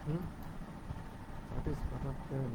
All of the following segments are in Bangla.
Hmm? What is parallel?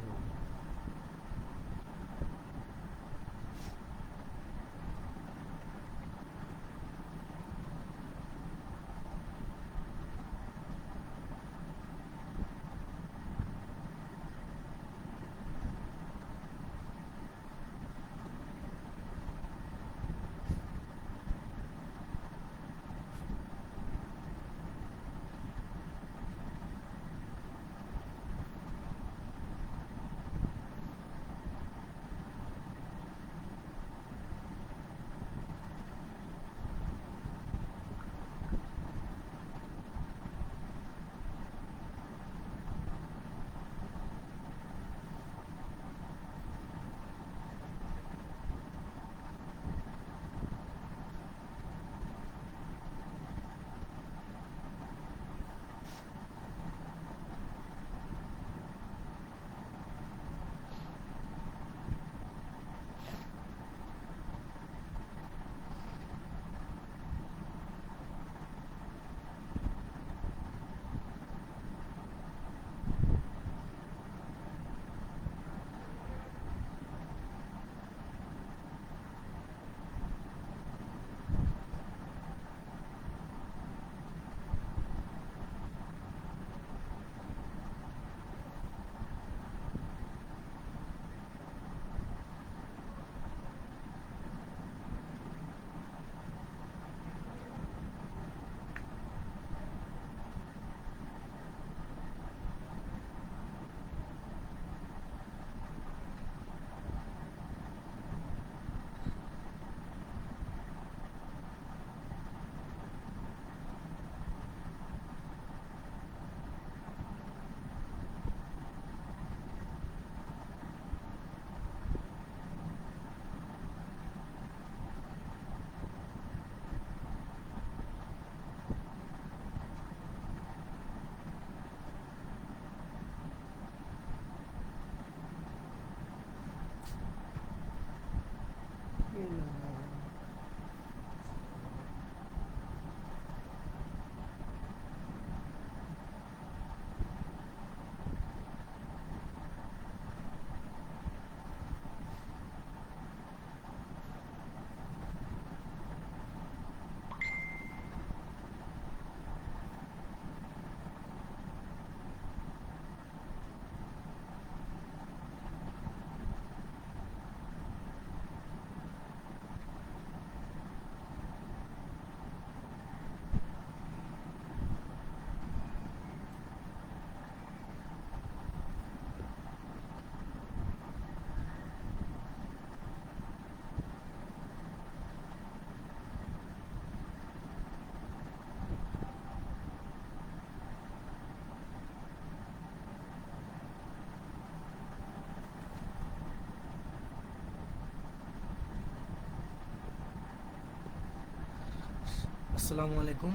আসসালামু আলাইকুম।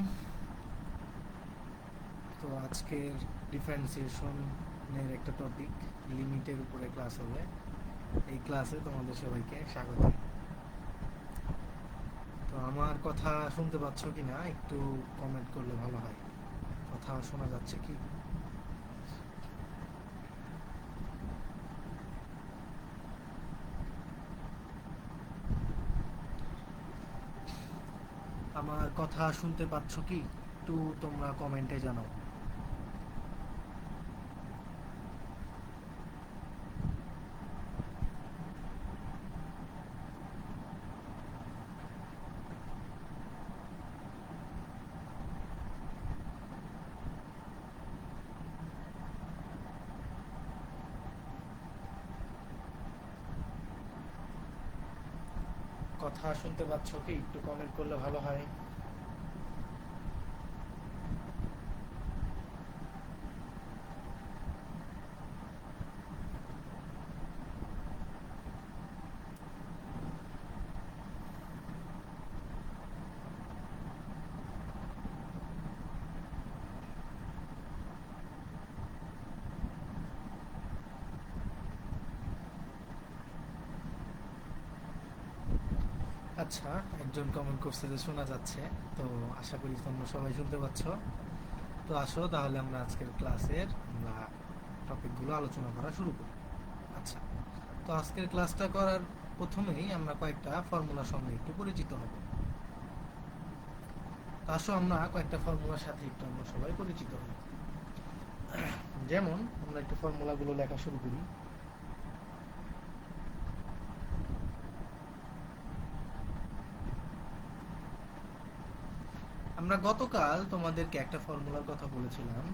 তো আজকের ডিফারেন্সিয়েশনের একটা টপিক লিমিটের উপরে ক্লাস হবে। এই ক্লাসে তোমাদের সবাইকে স্বাগত। তো আমার কথা শুনতে পাচ্ছ কি না একটু কমেন্ট করলে ভালো হয়। কথা শোনা যাচ্ছে কি? আমার কথা শুনতে পাচ্ছ কি একটু তোমরা কমেন্টে জানাও। কথা শুনতে পাচ্ছ কি একটু কমেন্ট করলে ভালো হয়। আচ্ছা, একজন কমেন্ট করছে যে শোনা যাচ্ছে। তো আশা করি তোমরা সবাই শুনতে পাচ্ছ। তো আসো তাহলে আমরা আজকের ক্লাসের আমরা টপিকগুলো আলোচনা করা শুরু করি। আচ্ছা, তো আজকের ক্লাসটা করার প্রথমেই আমরা কয়েকটা ফর্মুলার সঙ্গে একটু পরিচিত হব। তো আসো আমরা কয়েকটা ফর্মুলার সাথে একটু আমরা সবাই পরিচিত হই। যেমন আমরা একটু ফর্মুলাগুলো লেখা শুরু করি। আমরা গতকাল তোমাদেরকে একটা ফর্মুলার কথা বলেছিলাম।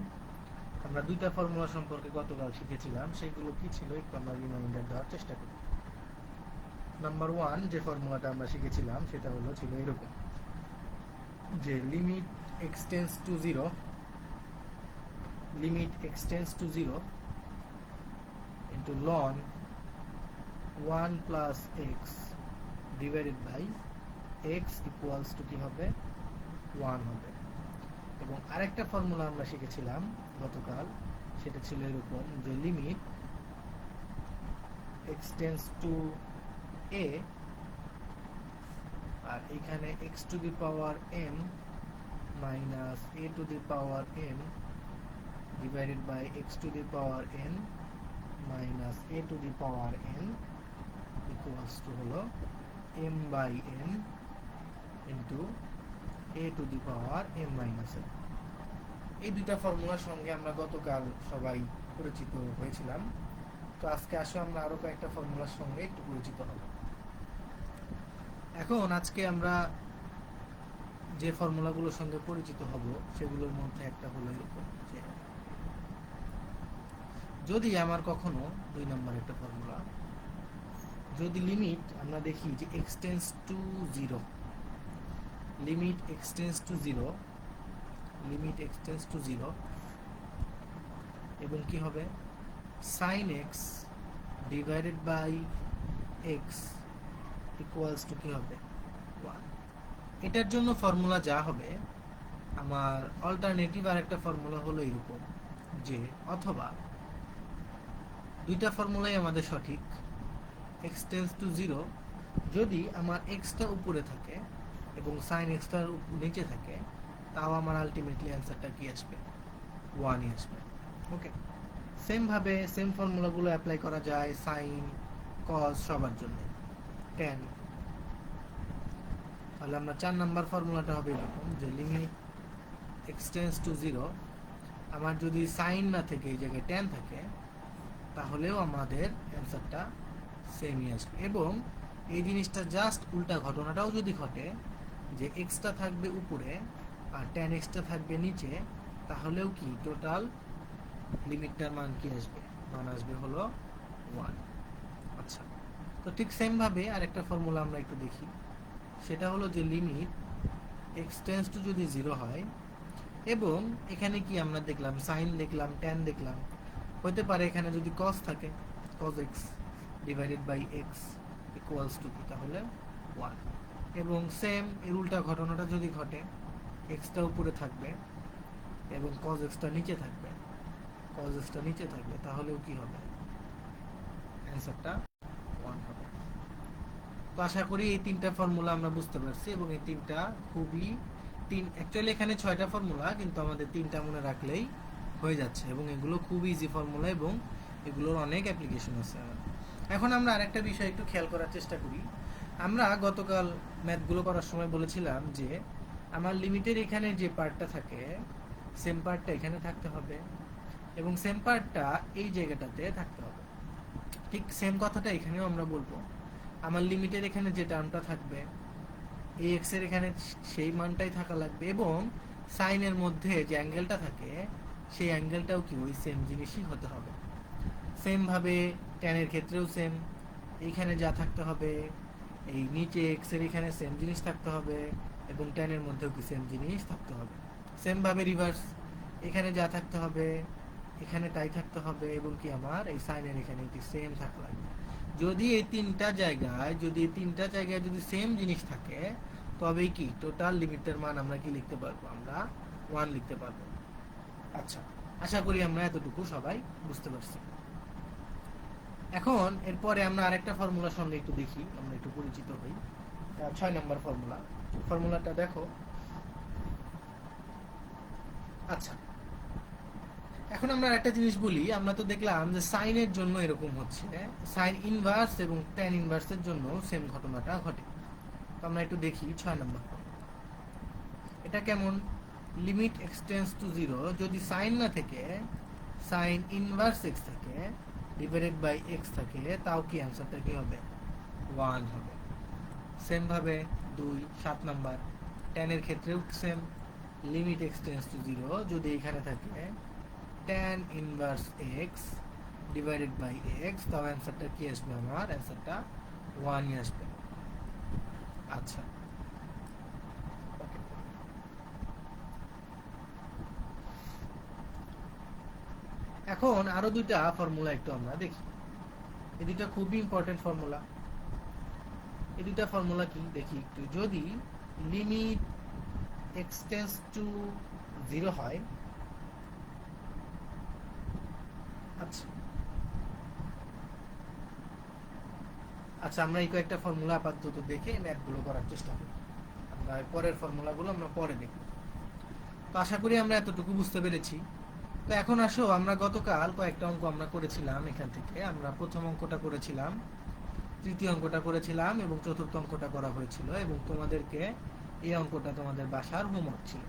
আমরা দুইটা ফর্মুলা সম্পর্কে গতকাল শিখেছিলাম, সেগুলো কি ছিল একটু আমরা রিমাইন্ডার দেওয়ার চেষ্টা করি। নাম্বার 1 যে ফর্মুলাটা আমরা শিখেছিলাম সেটা ছিল এরকম, যে limit x tends to 0, limit x tends to 0 into ln 1 plus x divided by x equals to কি হবে 1 হবে। এবং আরেকটা ফর্মুলা আমরা শিখেছিলাম গতকাল, সেটা ছিল এরকম, যে লিমিট এক্সটেন্স টু a আর এখানে x to the power m minus a to the power m divided by x to the power n minus a to the power n equals to হলো m by n into a to the power m minus n। এই দুইটা ফর্মুলার সঙ্গে আমরা গতকাল সবাই পরিচিত হয়েছিলাম। তো আজকে আসো আমরা আরো কয়েকটা ফর্মুলার সঙ্গে একটু পরিচিত হব। এখন আজকে আমরা যে ফর্মুলাগুলোর সঙ্গে পরিচিত হব সেগুলোর মধ্যে একটা হলো এরকম, যে যদি আমার কখনো 2 নম্বর একটা ফর্মুলা, যদি লিমিট আমরা দেখি যে x tends to 0, limit x tends to 0, limit x tends to 0 এবং কি হবে sin x divided by x equals to কি হবে 1। এটার জন্য ফর্মুলা যা হবে, আমার অল্টারনেটিভ আর একটা ফর্মুলা হলো এরকম, যে অথবা দুইটা ফর্মুলাই আমাদের সঠিক। এক্সটেন্স টু 0 যদি আমার এক্সটা উপরে থাকে এবং সাইন এক্সটা নিচে থাকে, তাও আমার আলটিমেটলি অ্যান্সারটা কি আসবে 1ই আসবে। ওকে, সেম ভাবে সেম ফর্মুলাগুলো অ্যাপ্লাই করা যায় সাইন কস সবার জন্য, tan। তাহলে আমরা 4 নাম্বার ফর্মুলাটা হবে এরকম, যে লিমিট এক্সটেন্স টু 0, আমার যদি সাইন না থেকে এই জায়গায় tan থাকে, তাহলেও আমাদের অ্যান্সারটা সেমই আসবে। এবং এই জিনিসটা জাস্ট উল্টা ঘটনাটাও যদি ঘটে, যে এক্সটা থাকবে উপরে আর tan এক্সটা থাকবে নিচে, তাহলেও কি টোটাল লিমিটটার মান কি আসবে, মান আসবে হলো 1। আচ্ছা, তো ঠিক সেম ভাবে আরেকটা ফর্মুলা আমরা একটু দেখি, সেটা হলো যে লিমিট এক্সটেন্স টু যদি 0 হয় এবং এখানে কি আমরা দেখলাম সাইন দেখলাম tan দেখলাম, হতে পারে এখানে যদি cos থাকে, cos x divided by x equals to কি তাহলে 1। এবং সেম এর উল্টা ঘটনাটা যদি ঘটে, এক্সটা উপরে থাকবে এবং cos x টা নিচে থাকবে, cos x টা নিচে থাকবে, তাহলেও কি হবে অ্যানসারটা 1 হবে। তো আশা করি এই তিনটা ফর্মুলা আমরা বুঝতে পারছি, এবং এই তিনটা খুবই অ্যাকচুয়ালি এখানে 6টা ফর্মুলা, কিন্তু আমাদের তিনটা মনে রাখলেই হয়ে যাচ্ছে, এবং এগুলো খুব ইজি ফর্মুলা এবং এগুলোর অনেক অ্যাপ্লিকেশন আছে। এখন আমরা আরেকটা বিষয় একটু খেয়াল করার চেষ্টা করি। আমরা গতকাল ম্যাথগুলো করার সময় বলেছিলাম যে আমার লিমিটের এখানে যে পার্টটা থাকে, সেম পার্টটা এখানে থাকতে হবে এবং সেম পার্টটা এই জায়গাটাতে থাকতে হবে। ঠিক সেম কথাটা এখানেও আমরা বলবো, আমার লিমিটের এখানে যে টার্মটা থাকবে, এই এক্স এর এখানে সেই মানটাই থাকা লাগবে, এবং সাইনের মধ্যে যে অ্যাঙ্গেলটা থাকে সেই অ্যাঙ্গেলটাও কি ওই সেম জিনিসই হতে হবে। সেম ভাবে tan এর ক্ষেত্রেও সেম, এইখানে যা থাকতে হবে এই নিচে এক্স এর এখানে সেম জিনিস থাকতে হবে, এবং tan এর মধ্যেও কি সেম জিনিস থাকতে হবে। সেম ভাবে রিভার্স, এখানে যা থাকতে হবে এখানে তাই থাকতে হবে, এবং কি আমার এই সাইনের এখানে কি সেম থাকা লাগবে। যদি এই তিনটা জায়গায় যদি সেম জিনিস থাকে, তবেই কি টোটাল লিমিটের মান আমরা কি লিখতে পারবো, আমরা 1 লিখতে পারবো। আচ্ছা, আশা করি আমরা এতটুকু সবাই বুঝতে পারছি। এখন এরপরে আমরা আরেকটা ফর্মুলার সঙ্গে একটু দেখি, আমরা একটু পরিচিত হই। 6 নম্বর ফর্মুলাটা দেখো। আচ্ছা, এখন আমরা একটা জিনিস বলি, আমরা তো দেখলাম যে সাইনের জন্য এরকম হচ্ছে, সাইন ইনভার্স এবং ট্যান ইনভার্সের জন্য সেম ঘটনাটা ঘটে। তো আমরা একটু দেখি 6 নম্বর। এটা কেমন? লিমিট এক্সটেন্স টু 0, যদি সাইন না থেকে সাইন ইনভার্স এক্স থাকে ডিভাইডেড বাই এক্স থাকে, তাও কি অ্যান্সারটা কি হবে? 1 হবে। সেম ভাবে 2 7 নাম্বার, tan এর ক্ষেত্রেও সেম, লিমিট এক্সটেন্স টু 0, যদি এখানে থাকে tan inverse x divided by x, তাও অ্যান্সারটা কি আসবে? আমার অ্যান্সারটা 1ই আসবে। আচ্ছা, এখন আরো দুইটা ফর্মুলা একটু আমরা দেখি। এই দুইটা খুবই ইম্পর্টেন্ট ফর্মুলা। এই দুইটা ফর্মুলা কি দেখি একটু। যদি লিমিট এক্সটেন্স টু 0 হয়, আচ্ছা আচ্ছা, আমরা এই কয়েকটা ফর্মুলা আপাতত দেখে ম্যাথগুলো করার চেষ্টা করি। আমরা পরের ফর্মুলাগুলো আমরা পরে দেখব। তো আশা করি আমরা এতটুকু বুঝতে পেরেছি। তো এখন আসো, আমরা গতকাল কয়েকটা অঙ্ক আমরা করেছিলাম। এখান থেকে আমরা প্রথম অঙ্কটা করেছিলাম, তৃতীয় অঙ্কটা করেছিলাম এবং চতুর্থ অঙ্কটা করা হয়েছিল, এবং তোমাদেরকে এই অঙ্কটা তোমাদের বাসার হোমওয়ার্ক ছিল।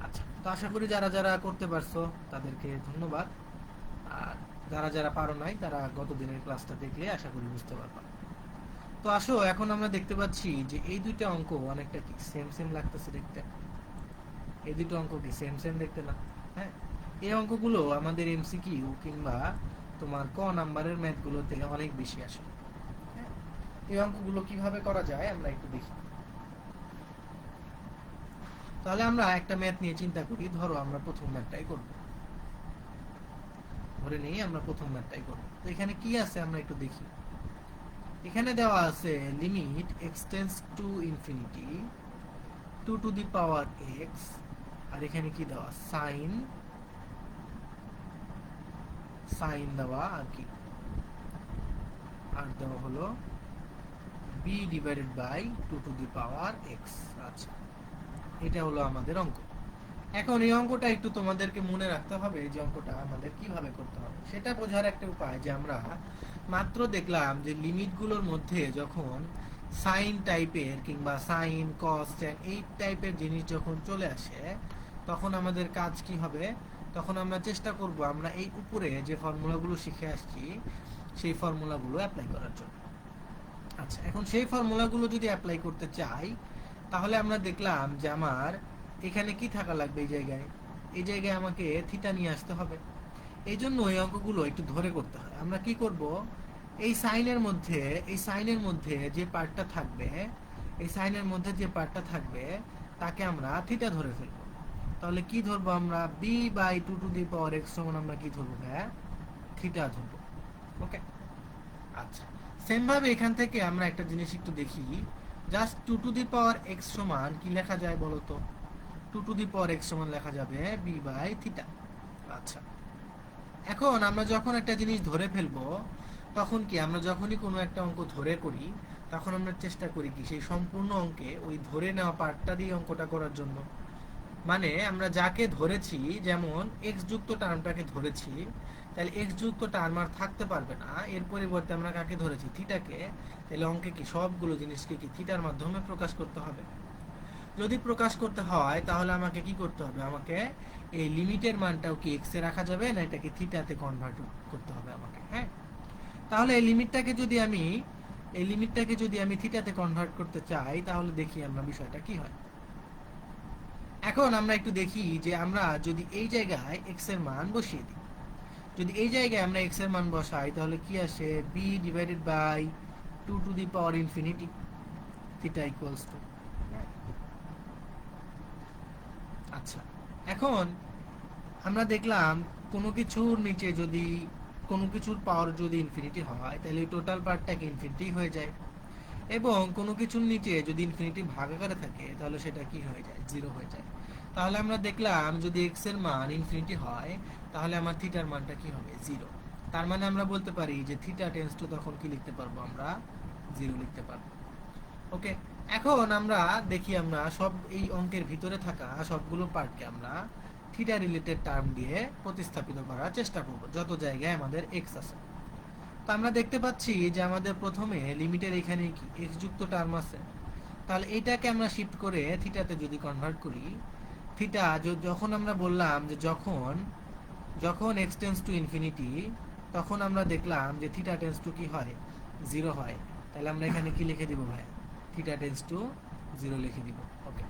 আচ্ছা, তো আশা করি যারা যারা করতে পারছো তাদেরকে ধন্যবাদ, আর যারা যারা পারো নাই তারা গত দিনের ক্লাসটা দেখলে আশা করি বুঝতে পারবা। তো আসো, এখন আমরা দেখতে পাচ্ছি যে এই দুইটা অঙ্ক অনেকটা কি সেম সেম লাগতেছে দেখতে। এই দুটো অঙ্ক কি সেম সেম দেখতে না? হ্যাঁ, এই অঙ্কগুলো আমাদের এমসিকিউ কিংবা তোমার ক নাম্বারের ম্যাথগুলোতে অনেক বেশি আসে। হ্যাঁ, এই অঙ্কগুলো কিভাবে করা যায় আমরা একটু দেখি। তাহলে আমরা একটা ম্যাথ নিয়ে চিন্তা করি। ধরো আমরা প্রথম ম্যাথটাই করব, ধরে নিই আমরা প্রথম ম্যাথটাই করব। তো এখানে কি আছে আমরা একটু দেখি। এখানে দেওয়া আছে limit x tends to infinity 2 to the power x, আর এখানে কি দেওয়া? সাইন সাইন দেওয়া, আর কি আর দেওয়া হলো b divided by 2 to the power x। আচ্ছা, এটা হলো আমাদের অঙ্ক। এখন এই অঙ্কটা একটু তোমাদেরকে মনে রাখতে হবে, যে অঙ্কটা আমাদের কিভাবে করতে হবে সেটা বোঝার একটা উপায়, যে আমরা মাত্র দেখলাম যে লিমিটগুলোর মধ্যে যখন সাইন টাইপের কিংবা সাইন কস ট্যান এই টাইপের জিনিস যখন চলে আসে, তখন আমাদের কাজ কি হবে? তখন আমরা চেষ্টা করব আমরা এই উপরে যে ফর্মুলাগুলো শিখে আসছি সেই ফর্মুলাগুলো অ্যাপ্লাই করার জন্য। আচ্ছা, এখন সেই ফর্মুলাগুলো যদি অ্যাপ্লাই করতে চাই, তাহলে আমরা দেখলাম যে আমার এখানে কি থাকা লাগবে? এই জায়গায় আমাকে থিটা নিয়ে আসতে হবে। এই জন্য এই অঙ্কগুলো একটু ধরে করতে হয়। আমরা কি করব? এই সাইনের মধ্যে যে পার্টটা থাকবে, এই সাইনের মধ্যে যে পার্টটা থাকবে তাকে আমরা থিটা ধরে ফেলবো। তাহলে কি ধরবো আমরা? b by 2 to the power x সমান আমরা কি ধরবো? হ্যাঁ, থিটা ধরবো। ওকে, আচ্ছা। সেম ভাবে এখান থেকে আমরা একটা জিনিস একটু দেখি। Just 2 to the power x সমান কি লেখা যায় বলো তো? 2 টু দি পাওয়ার x সমান লেখা যাবে b বাই থিটা। আচ্ছা, এখন আমরা যখন একটা জিনিস ধরে ফেলবো, তখন কি আমরা যখনই কোনো একটা অঙ্ক ধরে করি, তখন আমরা চেষ্টা করি কি সেই সম্পূর্ণ অঙ্কে ওই ধরে নেওয়া পার্টটা দিয়ে অঙ্কটা করার জন্য। মানে আমরা যাকে ধরেছি, যেমন x যুক্ত টার্মটাকে ধরেছি, তাহলে x যুক্ত টার্ম আর থাকতে পারবে না, এর পরিবর্তে আমরা কাকে ধরেছি? থিটাকে। তাহলে অঙ্কে কি সবগুলো জিনিসকে কি থিটার মাধ্যমে প্রকাশ করতে হবে? যদি প্রকাশ করতে হয় তাহলে আমাকে কি করতে হবে? আমাকে এই লিমিটের মানটাও কি এক্স এ রাখা যাবে না এটাকে থিটাতে কনভার্ট করতে হবে আমাকে? হ্যাঁ, তাহলে এই লিমিটটাকে যদি আমি থিটাতে কনভার্ট করতে চাই, তাহলে দেখি আমরা বিষয়টা কি হয়। এখন আমরা একটু দেখি যে আমরা যদি এই জায়গায় এক্স এর মান বসিয়ে দিই, যদি এই জায়গায় আমরা এক্স এর মান বসাই, তাহলে কি আসে? b divided by 2 to the power infinity theta equals to. আচ্ছা, এখন আমরা দেখলাম কোনো কিছুর নিচে যদি কোনো কিছুর পাওয়ার যদি ইনফিনিটি হয়, তাহলে টোটাল পাওয়ারটাকে ইনফিনিটি হয়ে যায়, এবং কোনো কিছুর নিচে যদি ইনফিনিটি ভাগাকারে থাকে তাহলে সেটা কি হয়ে যায়? জিরো হয়ে যায়। তাহলে আমরা দেখলাম যদি এক্স এর মান ইনফিনিটি হয়, তাহলে আমার থিটার মানটা কি হবে? জিরো। তার মানে আমরা বলতে পারি যে থিটা টেন্স টু তখন কি লিখতে পারবো? আমরা জিরো লিখতে পারবো। ওকে, এখন আমরা দেখি আমরা সব এই অঙ্কের ভিতরে থাকা সবগুলো পার্টকে আমরা থিটা রিলেটেড টার্ম দিয়ে প্রতিস্থাপিত করার চেষ্টা করব যত জায়গায় আমাদের এক্স আছে। তো আমরা দেখতে পাচ্ছি যে আমাদের প্রথমে লিমিটের এখানে কি এক্স যুক্ত টার্ম আছে, তাহলে এটাকে আমরা শিফট করে থিটাতে যদি কনভার্ট করি, থিটা যখন আমরা বললাম যে যখন যখন এক্স টেন্স টু ইনফিনিটি, তখন আমরা দেখলাম যে থিটা টেন্স টু কি হয়, 0 হয়। তাহলে আমরা এখানে কি লিখে দিব ভাই, থিটা টেন্স টু 0 লিখে দিব। ওকে,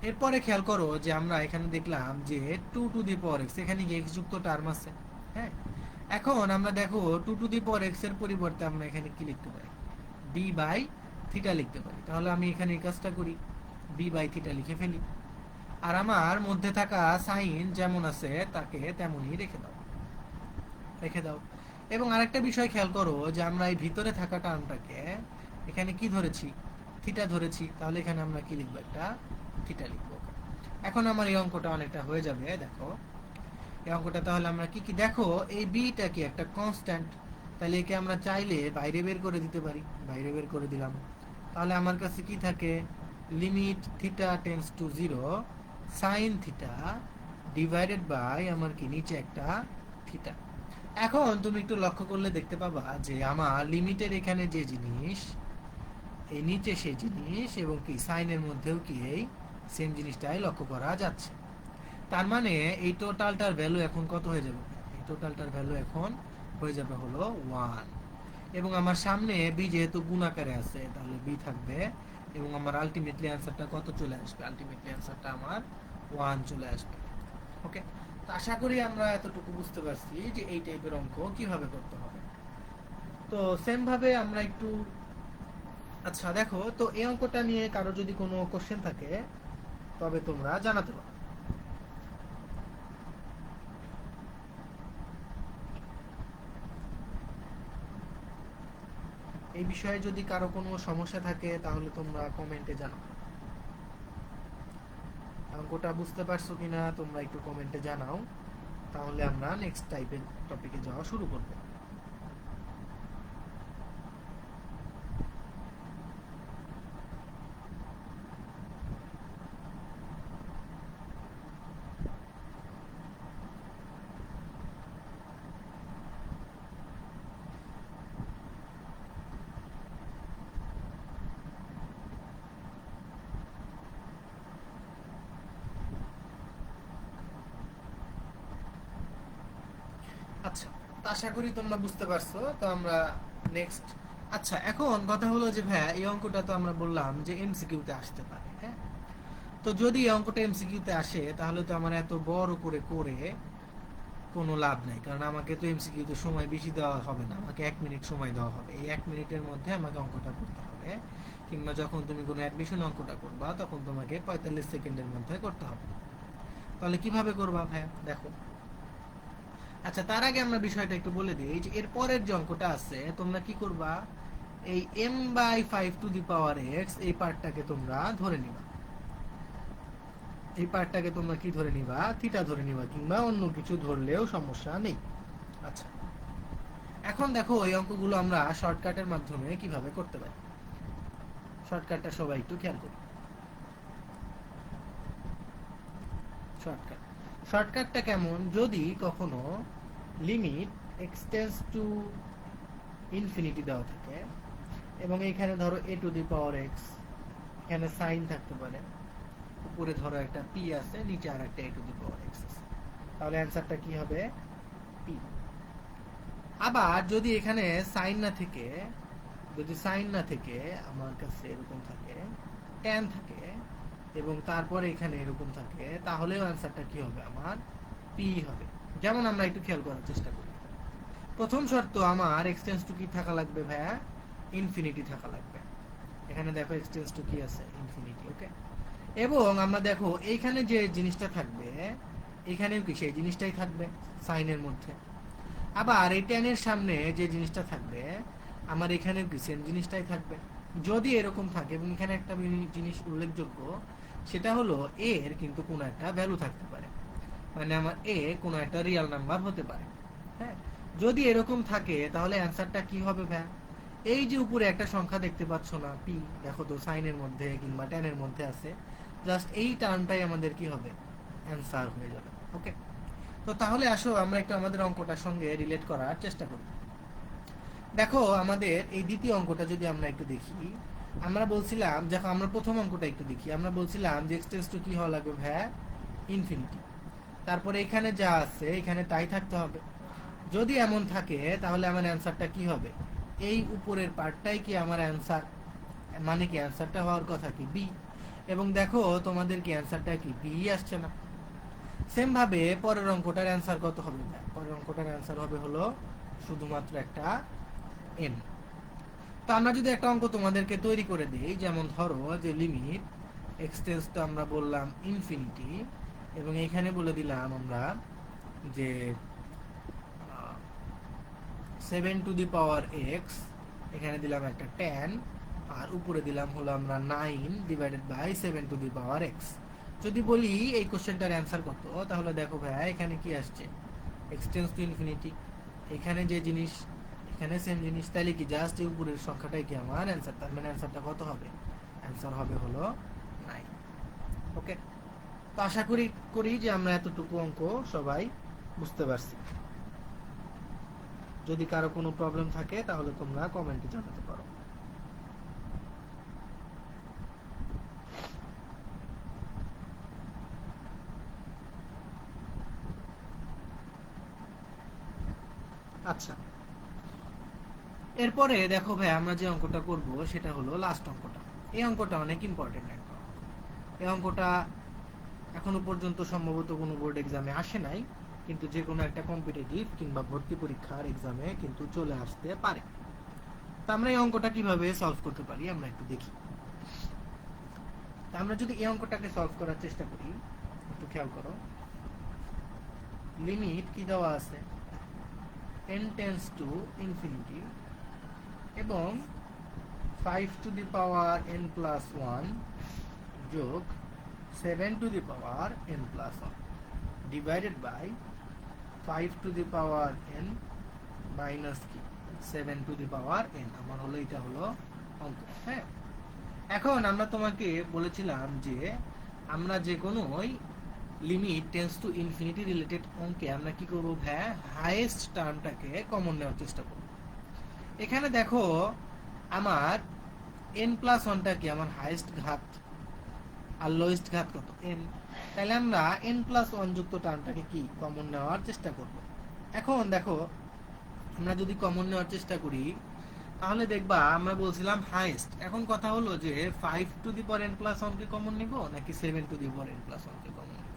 এরপরে খেয়াল করো যে আমরা এখানে দেখলাম যে 2 টু দি পাওয়ার এক্স, এখানে কি এক্স যুক্ত টার্ম আছে। হ্যাঁ, এখন আমরা দেখো 2 টু দি পাওয়ার এক্স এর পরিবর্তে আমরা এখানে কি লিখতে পারি, বি বাই থিটা লিখতে পারি। তাহলে আমি এখানে এই কাজটা করি, বি বাই থিটা লিখে ফেলি, আর আমার মধ্যে থাকা সাইন যেমন আছে তাকে তেমনই রেখে দাও। এবং আরেকটা বিষয় খেয়াল করো যে আমরা এই ভিতরে থাকা টার্মটাকে এখানে কি ধরেছি, থিটা ধরেছি। তাহলে এখানে আমরা কি লিখবো, একটা থিটা লিখবো। এখন আমার এই অঙ্কটা অনেকটা হয়ে যাবে। দেখো এই অঙ্কটা তাহলে আমরা কি কি, দেখো এই বিটা কি একটা কনস্ট্যান্ট, তাহলে একে আমরা চাইলে বাইরে বের করে দিতে পারি, বাইরে বের করে দিলাম। তাহলে আমার কাছে কি থাকে, limit theta tends to 0 sine theta divided by আমার কি নিচে একটা থিটা। এখন তুমি একটু লক্ষ্য করলে দেখতে পাবা যে আমার লিমিটের এখানে যে জিনিস, এই নিচে সেই জিনিস, এবং কি সাইনের মধ্যেও কি এই সেম জিনিসটাই লক্ষ্য করা যাচ্ছে। তার মানে এই টোটালটার ভ্যালু এখন কত হয়ে যাবে, এই টোটালটার ভ্যালু এখন হয়ে যাবে হলো 1। এবং আমার সামনে বি যেহেতু গুণ আকারে আছে, তাহলে বি থাকবে, এবং আমার আলটিমেটলি অ্যান্সারটা কত চলে আসবে, আলটিমেটলি অ্যান্সারটা আমার 1 চলে আসবে। ওকে, তো আশা করি আমরা এতটুকু বুঝতে পারছি যে এই টাইপের অঙ্ক কিভাবে করতে হবে। তো সেম ভাবে আমরা একটু, আচ্ছা দেখো তো এই অঙ্কটা নিয়ে কারো যদি কোনো কোশ্চেন থাকে তবে তোমরা জানাতে পারো। এই বিষয়ে যদি কারো কোনো সমস্যা থাকে তাহলে তোমরা কমেন্টে জানাও। অঙ্কটা বুঝতে পারছো কিনা তোমরা একটু কমেন্টে জানাও, তাহলে আমরা নেক্সট টাইপের টপিকে যাওয়া শুরু করব। আচ্ছা, তো আশা করি তোমরা বুঝতে পারছো। তো আমরা নেক্সট, আচ্ছা এখন কথা হলো যে ভাইয়া এই অঙ্কটা তো আমরা বললাম যে এমসিকিউতে আসতে পারে। হ্যাঁ, তো যদি এই অঙ্কটা এমসিকিউতে আসে তাহলে তো আমার এত বড় করে করে কোনো লাভ নাই, কারণ আমাকে তো এমসিকিউতে সময় বেশি দেওয়া হবে না, আমাকে 1 মিনিট সময় দেওয়া হবে। এই 1 মিনিটের মধ্যে আমাকে অঙ্কটা করতে হবে, কিংবা যখন তুমি কোনো অ্যাডমিশন অঙ্কটা করবা তখন তোমাকে 45 সেকেন্ডের মধ্যে করতে হবে। তাহলে কিভাবে করবা ভাইয়া, দেখো। আচ্ছা, তার আগে আমরা বিষয়টা একটু বলে দিই যে এর পরের যে অঙ্কটা আছে তোমরা কি করবা, এই m/5 two the power x এই পার্টটাকে তোমরা ধরে নিবা, এই পার্টটাকে তোমরা কি ধরে নিবা, থিটা ধরে নিবা, কিংবা অন্য কিছু ধরলেও সমস্যা নেই। আচ্ছা, এখন দেখো এই অঙ্কগুলো আমরা শর্টকাটের মাধ্যমে কিভাবে করতে পারি। শর্টকাটটা সবাই একটু খেয়াল করি। শর্টকাটটা কেমন, যদি কখনো limit x tends to infinity দেওয়া থাকে, এবং এখানে ধরো a to the power x, এখানে সাইন থাকতে পারে, উপরে ধরো একটা পি আছে, নিচে আর একটা a to the power x আছে, তাহলে অ্যান্সারটা কি হবে, পি। আবার যদি এখানে সাইন না থেকে, যদি সাইন না থেকে আমার কাছে এরকম থাকে, ট্যান থাকে, এবং তারপরে এখানে এরকম থাকে, তাহলেও অ্যান্সারটা কি হবে, আমার পি হবে। যেমন আমরা একটু খেয়াল করার চেষ্টা করি। প্রথম শর্ত আমার এক্সটেন্স টু কি থাকা লাগবে ভাইয়া, ইনফিনিটি থাকা লাগবে। এখানে দেখো এক্সটেন্স টু কি আছে, ইনফিনিটি। ওকে, এবং আমরা দেখো এইখানে যে জিনিসটা থাকবে এখানেও কি সেই জিনিসটাই থাকবে সাইনের মধ্যে। আবার এই ট্যানের সামনে যে জিনিসটা থাকবে আমার এখানেও কি সেম জিনিসটাই থাকবে। যদি এরকম থাকে, এবং এখানে একটা জিনিস উল্লেখযোগ্য, সেটা হলো এ এর কিন্তু কোনো একটা ভ্যালু থাকতে পারে, মানে আমার এ কোনো একটা রিয়েল নাম্বার হতে পারে। হ্যাঁ, যদি এরকম থাকে তাহলে অ্যান্সারটা কি হবে ভাই, এই যে উপরে একটা সংখ্যা দেখতে পাচ্ছ না পি, দেখো তো সাইনের মধ্যে কিংবা ট্যানের মধ্যে আছে, জাস্ট এই টার্মটাই আমাদের কি হবে, অ্যান্সার হয়ে যাবে। ওকে, তো তাহলে আসো আমরা একটু আমাদের অঙ্কটার সঙ্গে রিলেট করার চেষ্টা করি। দেখো আমাদের এই দ্বিতীয় অঙ্কটা যদি আমরা একটু দেখি, আমরা বলছিলাম, দেখো আমরা প্রথম অঙ্কটা একটু দেখি, আমরা বলছিলাম যে এক্স টেন্ডস টু কি হওয়া লাগবে ভাইয়া, ইনফিনিটি। তারপরে এখানে যা আছে এখানে তাই থাকতে হবে। যদি এমন থাকে তাহলে আমার অ্যান্সারটা কি হবে, এই উপরের পার্টটাই কি আমার অ্যান্সার, মানে কি অ্যান্সারটা হওয়ার কথা কি বি। এবং দেখো তোমাদের কি অ্যান্সারটা কি বি আসছে না। সেম ভাবে পরের অঙ্কটার অ্যান্সার কত হবে, পরের অঙ্কটার অ্যান্সার হবে হলো শুধুমাত্র একটা এন। তো আমরা যদি একটা অঙ্ক তোমাদেরকে তৈরি করে দিই, যেমন ধরো যে লিমিট এক্সটেন্স তো আমরা বললাম ইনফিনিটি, এবং এখানে বলে দিলাম আমরা যে 7 to the power x, এখানে দিলাম একটা 10, আর উপরে দিলাম হলো আমরা 9/7 to the power x। যদি বলি এই কোশ্চেনটার অ্যান্সার কত, তাহলে দেখো ভাই এখানে কি আসছে, এক্সটেন্স টু ইনফিনিটি, এখানে যে জিনিস এখানে সেম জিনিস, তাহলে কি জাস্ট এই উপরের সংখ্যাটাই কি আমার অ্যান্সার, তার মানে অ্যান্সারটা কত হবে, অ্যান্সার হবে হলো 9। ওকে, তো আশা করি যে আমরা এতটুকু অঙ্ক সবাই বুঝতে পারছি। যদি কারো কোনো প্রবলেম থাকে তাহলে তোমরা কমেন্টে জানাতে পারো। আচ্ছা, এরপরে দেখো ভাই আমরা যে অঙ্কটা করব সেটা হলো লাস্ট অঙ্কটা। এই অঙ্কটা অনেক ইম্পর্টেন্ট একটা অঙ্ক। এই অঙ্কটা এখনো পর্যন্ত সম্ভবত কোনো বোর্ড এক্সামে আসে নাই, কিন্তু যে কোনো একটা কম্পিটিটিভ কিংবা ভর্তি পরীক্ষার এক্সামে কিন্তু চলে আসতে পারে। তো আমরা এই অঙ্কটা কিভাবে সলভ করতে পারি আমরা একটু দেখি। আমরা যদি এই অঙ্কটাকে সলভ করার চেষ্টা করি, একটু খেয়াল করো, লিমিট কি দেওয়া আছে, n টেন্ডস টু ইনফিনিটি এবং 5 to the power n+1 যোগ 7 to the power n+1 divided by 5 to the power n minus কি 7 to the power n। আমার হলো এটা হলো অঙ্ক। হ্যাঁ, এখন আমরা তোমাকে বলেছিলাম যে আমরা যে কোনো limit tends to infinity related অঙ্কে আমরা কি করব ভাই, হাইয়েস্ট টার্মটাকে কমন নেওয়ার চেষ্টা করব। এখানে দেখো আমার n+1টা কি আমার হাইয়েস্ট ঘাত, আর লোয়েস্ট ঘাত কত n, তাহলে আমরা n+1 যুক্ত টার্মটাকে কি কমন নেওয়ার চেষ্টা করব। এখন দেখো আমরা যদি কমন নেওয়ার চেষ্টা করি তাহলে দেখবা আমরা বলছিলাম হাইয়েস্ট। এখন কথা হলো যে 5 to the power n+1 K common নিব নাকি 7 to the power n+1 K common নিব।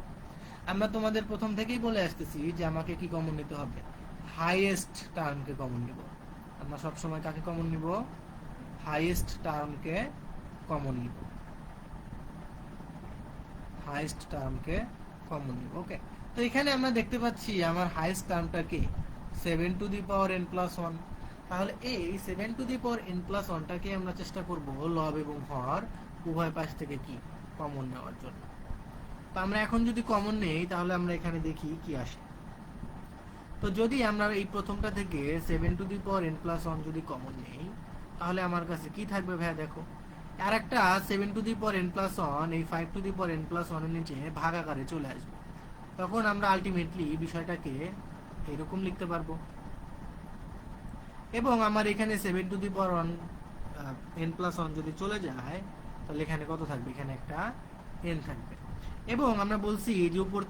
আমরা তোমাদের প্রথম থেকেই বলে আসতেছি যে আমাকে কি কমন নিতে হবে, হাইয়েস্ট টার্মকে কমন নিব। আমরা সব সময় কাকে কমন নিব, হাইয়েস্ট টার্মকে কমন নিব, হাইয়েস্ট টার্মকে কমন নিব। ওকে, তো এখানে আমরা দেখতে পাচ্ছি আমার হাইয়েস্ট টার্মটা কি 7 to the power n+1। তাহলে এই 7 to the power n+1টাকে আমরা চেষ্টা করব লব এবং হর উভয় পাশ থেকে কি কমন নেওয়ার জন্য। তো আমরা এখন যদি কমন নেই তাহলে আমরা এখানে দেখি কি আসে। তো যদি আমরা এই প্রথমটা থেকে 7 to the power n+1 যদি কমন নেই তাহলে আমার কাছে কি থাকবে ভাইয়া, দেখো আর একটা 7 to the power n+1 এই 5 to the power n+1 এর নিচে ভাগ আকারে চলে আসবে। তখন আমরা আলটিমেটলি বিষয়টাকে এরকম লিখতে পারবো। এবং আমার এখানে 7 to the power n+1 যদি চলে যায় তাহলে এখানে কত থাকবে, এখানে একটা n থাকবে। এবং আমরা বলছি যে উপর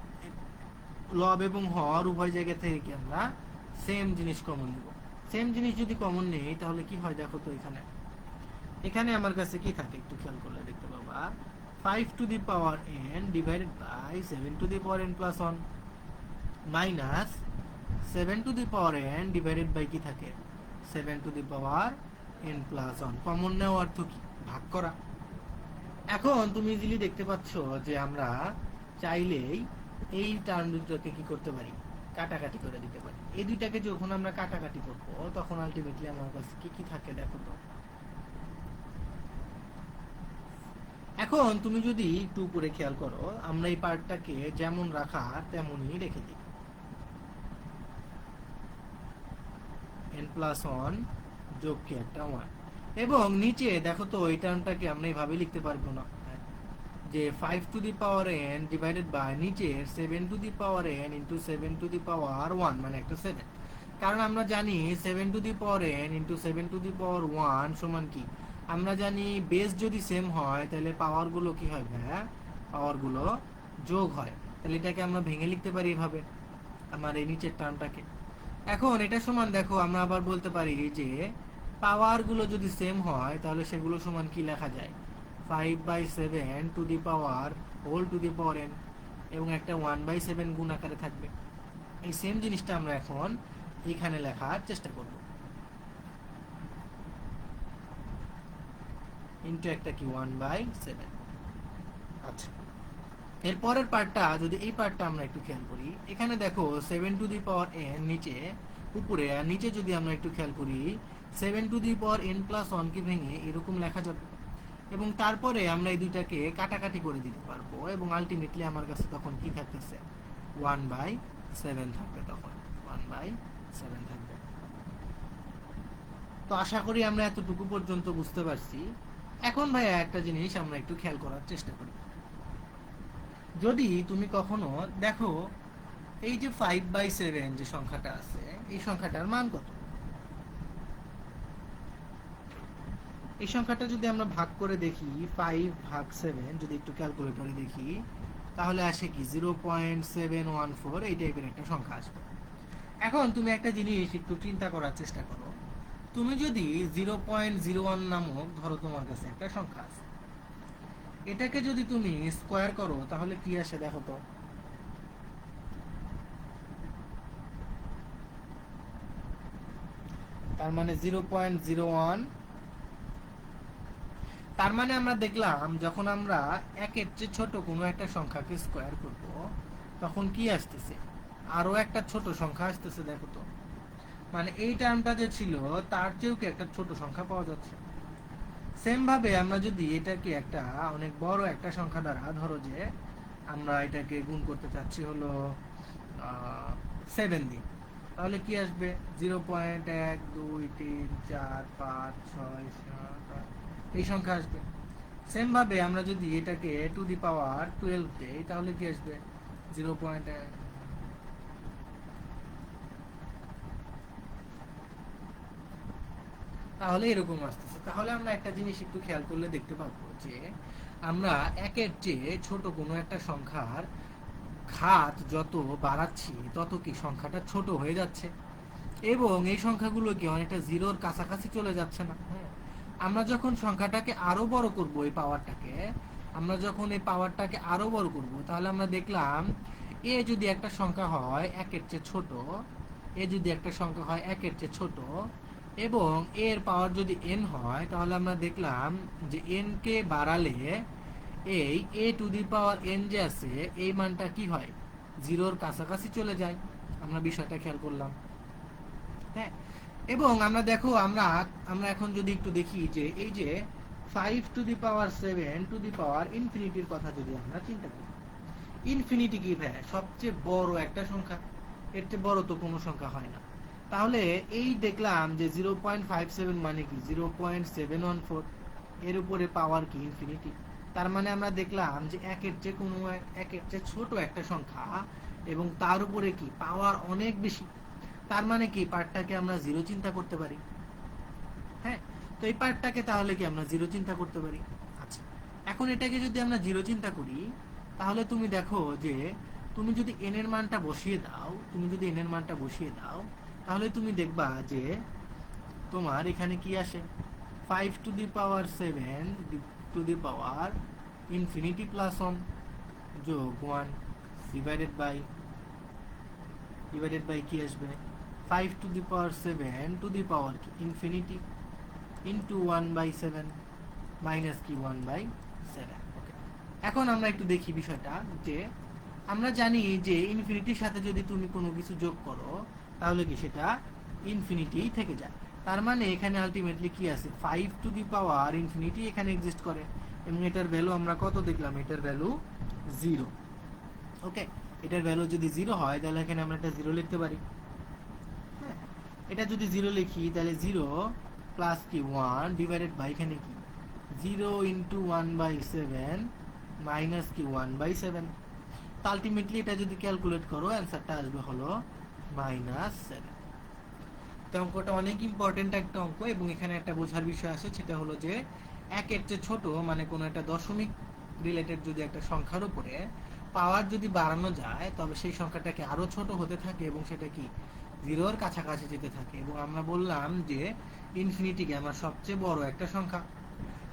লব এবং হর উভয় জায়গা থেকে কি আমরা সেম জিনিস কমন নিব। সেম জিনিস যদি কমন নেই তাহলে কি হয় দেখো তো, এখানে আমার কাছে কি থাকে একটু খেয়াল করলে দেখতে পাবা 5 to the power n divided by 7 to the power n+1 minus 7 to the power n divided by কি থাকে 7 to the power n+1। Common নেওয়ার অর্থ কি, ভাগ করা। এখন তুমি ইজিলি দেখতে পাচ্ছ যে আমরা চাইলেই এই টার্ম দুটোকে কি করতে পারি, কাটাকাটি করে দিতে পারি। এই দুইটাকে যখন আমরা কাটাকাটি করব তখন আলটিমেটলি আমার কাছে কি কি থাকে দেখো তো। এখন তুমি যদি একটু উপরে খেয়াল করো, আমরা এই পার্টটাকে যেমন রাখা তেমনই রেখে দিই, n+1 যোগ কি একটা 1। এবং নিচে দেখো তো এই টার্মটাকে আমরা এইভাবে লিখতে পারবো না, যে 5 to the power n divided by নিচের 7 to the power n into 7 to the power 1 মানে একটা 7। কারণ আমরা জানি 7 to the power n into 7 to the power 1 সমান কি, আমরা জানি বেস যদি সেম হয় তাহলে পাওয়ারগুলো কি হয় ভাইয়া, পাওয়ারগুলো যোগ হয়। তাহলে এটাকে আমরা ভেঙে লিখতে পারি এভাবে আমার এই নিচের টার্মটাকে। এখন এটা সমান দেখো আমরা আবার বলতে পারি যে পাওয়ারগুলো যদি সেম হয় তাহলে সেগুলো সমান কি লেখা যায়, 5/7 to the power whole to the power n এবং একটা 1/7 গুণ আকারে থাকবে। এই সেম জিনিসটা আমরা এখন এখানে লেখার চেষ্টা করব, ইনটু একটা কি 1/7। আচ্ছা, এর পরের পার্টটা যদি এই পার্টটা আমরা একটু খেয়াল করি, এখানে দেখো 7 টু দি পাওয়ার n নিচে উপরে, আর নিচে যদি আমরা একটু খেয়াল করি 7 to the power n plus 1 কে ভেঙে এরকম লেখা যাবে এবং তারপরে আমরা এই দুইটাকে কাটাকাটি করে দিতে পারবো এবং আলটিমেটলি আমার কাছে তখন কি থাকতেছে, 1/7 থাকবে, তখন 1/7 থাকবে। তো আশা করি আমরা এতটুকু পর্যন্ত বুঝতে পারছি। এখন ভাইয়া একটা জিনিস আমরা একটু খেয়াল করার চেষ্টা করি, যদি তুমি কখনো দেখো এই যে 5/7 যে সংখ্যাটা আছে এই সংখ্যাটার মান কত, এই সংখ্যাটা যদি আমরা ভাগ করে দেখি 5/7 যদি একটু ক্যালকুলেটরে দেখি তাহলে আসে কি 0.714, এই টাইপের একটা সংখ্যা আসবে। এখন তুমি একটা জিনিস একটু চিন্তা করার চেষ্টা করো, তুমি যদি 0.01 নামক ধরো তোমার কাছে একটা সংখ্যা আছে, এটাকে যদি তুমি স্কোয়ার করো তাহলে কি আসে দেখো তো, তার মানে 0.01, তার মানে আমরা দেখলাম যখন আমরা একের চেয়ে ছোট কোনো একটা সংখ্যাকে স্কোয়ার করব তখন কি আসতেছে, আরো একটা ছোট সংখ্যা আসতেছে, দেখো তো, মানে এই টার্মটা যে ছিল তার চেয়েও কি একটা ছোট সংখ্যা পাওয়া যাচ্ছে। সেম ভাবে আমরা যদি এটাকে একটা অনেক বড় একটা সংখ্যা দ্বারা ধরো যে আমরা এটাকে গুণ করতে চাচ্ছি হলো 7 দিয়ে, তাহলে কি আসবে 0.1 2 3 4 5 6 7 এই সংখ্যা আসবে। সেম ভাবে আমরা যদি এটাকে টু দি পাওয়ার 12 দেই তাহলে কি আসবে 0.1, তাহলে এরকম আসতেছে। তাহলে আমরা একটা জিনিস একটু খেয়াল করলে দেখতে পাবো যে আমরা একের চেয়ে ছোট কোনো একটা সংখ্যার ঘাত যত বাড়াচ্ছি তত কি সংখ্যাটা ছোট হয়ে যাচ্ছে এবং এই সংখ্যাগুলো কি অনেকটা জিরোর কাছাকাছি চলে যাচ্ছে না। হ্যাঁ, আমরা যখন সংখ্যাটাকে আরো বড় করব, এই পাওয়ারটাকে আমরা যখন এই পাওয়ারটাকে আরো বড় করব তাহলে আমরা দেখলাম এ যদি একটা সংখ্যা হয় একের চেয়ে ছোট, এ যদি একটা সংখ্যা হয় একের চেয়ে ছোট এবং এর পাওয়ার যদি n হয় তাহলে আমরা দেখলাম যে n কে বাড়ালে এই a to the power n যে আছে এই মানটা কি হয়, জিরোর কাছাকাছি চলে যায়। আমরা বিষয়টা খেয়াল করলাম। হ্যাঁ, এবং আমরা দেখো আমরা আমরা এখন যদি একটু দেখি যে এই যে 5 to the power 7 to the পাওয়ার ইনফিনিটির কথা যদি আমরা চিন্তা করি, ইনফিনিটি কি ভাই, সবচেয়ে বড় একটা সংখ্যা, এর চেয়ে বড় তো কোনো সংখ্যা হয় না। তাহলে এই দেখলাম যে 0.57 মানে কি 0.714, এর উপরে পাওয়ার কি ইনফিনিটি। তার মানে আমরা দেখলাম যে একের চেয়ে ছোট একটা সংখ্যা এবং তার উপরে কি পাওয়ার অনেক বেশি, তার মানে কি পার্টটাকে আমরা জিরো চিন্তা করতে পারি। হ্যাঁ, তো এই পার্টটাকে তাহলে কি আমরা জিরো চিন্তা করতে পারি। আচ্ছা, এখন এটাকে যদি আমরা জিরো চিন্তা করি তাহলে তুমি দেখো যে তুমি যদি n এর মানটা বসিয়ে দাও, তাহলে তুমি দেখবা যে তোমার এখানে কি আসে 5 to the power 7 to the power infinity plus 1 যোগ 1 ডিভাইডেড বাই কি আসবে 5 to the power 7 to the power infinity into 1/7 minus কি 1/7। ওকে, এখন আমরা একটু দেখি বিষয়টা যে আমরা জানি যে ইনফিনিটির সাথে যদি তুমি কোনো কিছু যোগ করো তাহলে কি সেটা ইনফিনিটি থেকে যায়। তার মানে এখানে আলটিমেটলি কি আছে 5 টু দি পাওয়ার ইনফিনিটি এখানে এক্সিস্ট করে এবং এটার ভ্যালু আমরা কত দেখলাম, এটার ভ্যালু 0। ওকে, এটার ভ্যালু যদি 0 হয় তাহলে এখানে আমরা একটা 0 লিখতে পারি। হ্যাঁ, এটা যদি 0 লিখি তাহলে 0 প্লাস কি 1 ডিভাইডেড বাই এখানে কি 0 ইনটু 1/7 মাইনাস কি 1/7। তো আলটিমেটলি এটা যদি ক্যালকুলেট করো অ্যান্সারটা আসবে হলো -7। তো অঙ্কটা অনেক ইম্পর্টেন্ট একটা অঙ্ক, এবং এখানে একটা বোঝার বিষয় আছে, সেটা হলো যে একের চেয়ে ছোট মানে কোনো একটা দশমিক রিলেটেড যদি একটা সংখ্যার উপরে পাওয়ার যদি বাড়ানো যায়, তবে সেই সংখ্যাটাকে আরো ছোট হতে থাকে এবং সেটা কি জিরোর কাছাকাছি যেতে থাকে। এবং আমরা বললাম যে ইনফিনিটিকে আমার সবচেয়ে বড় একটা সংখ্যা,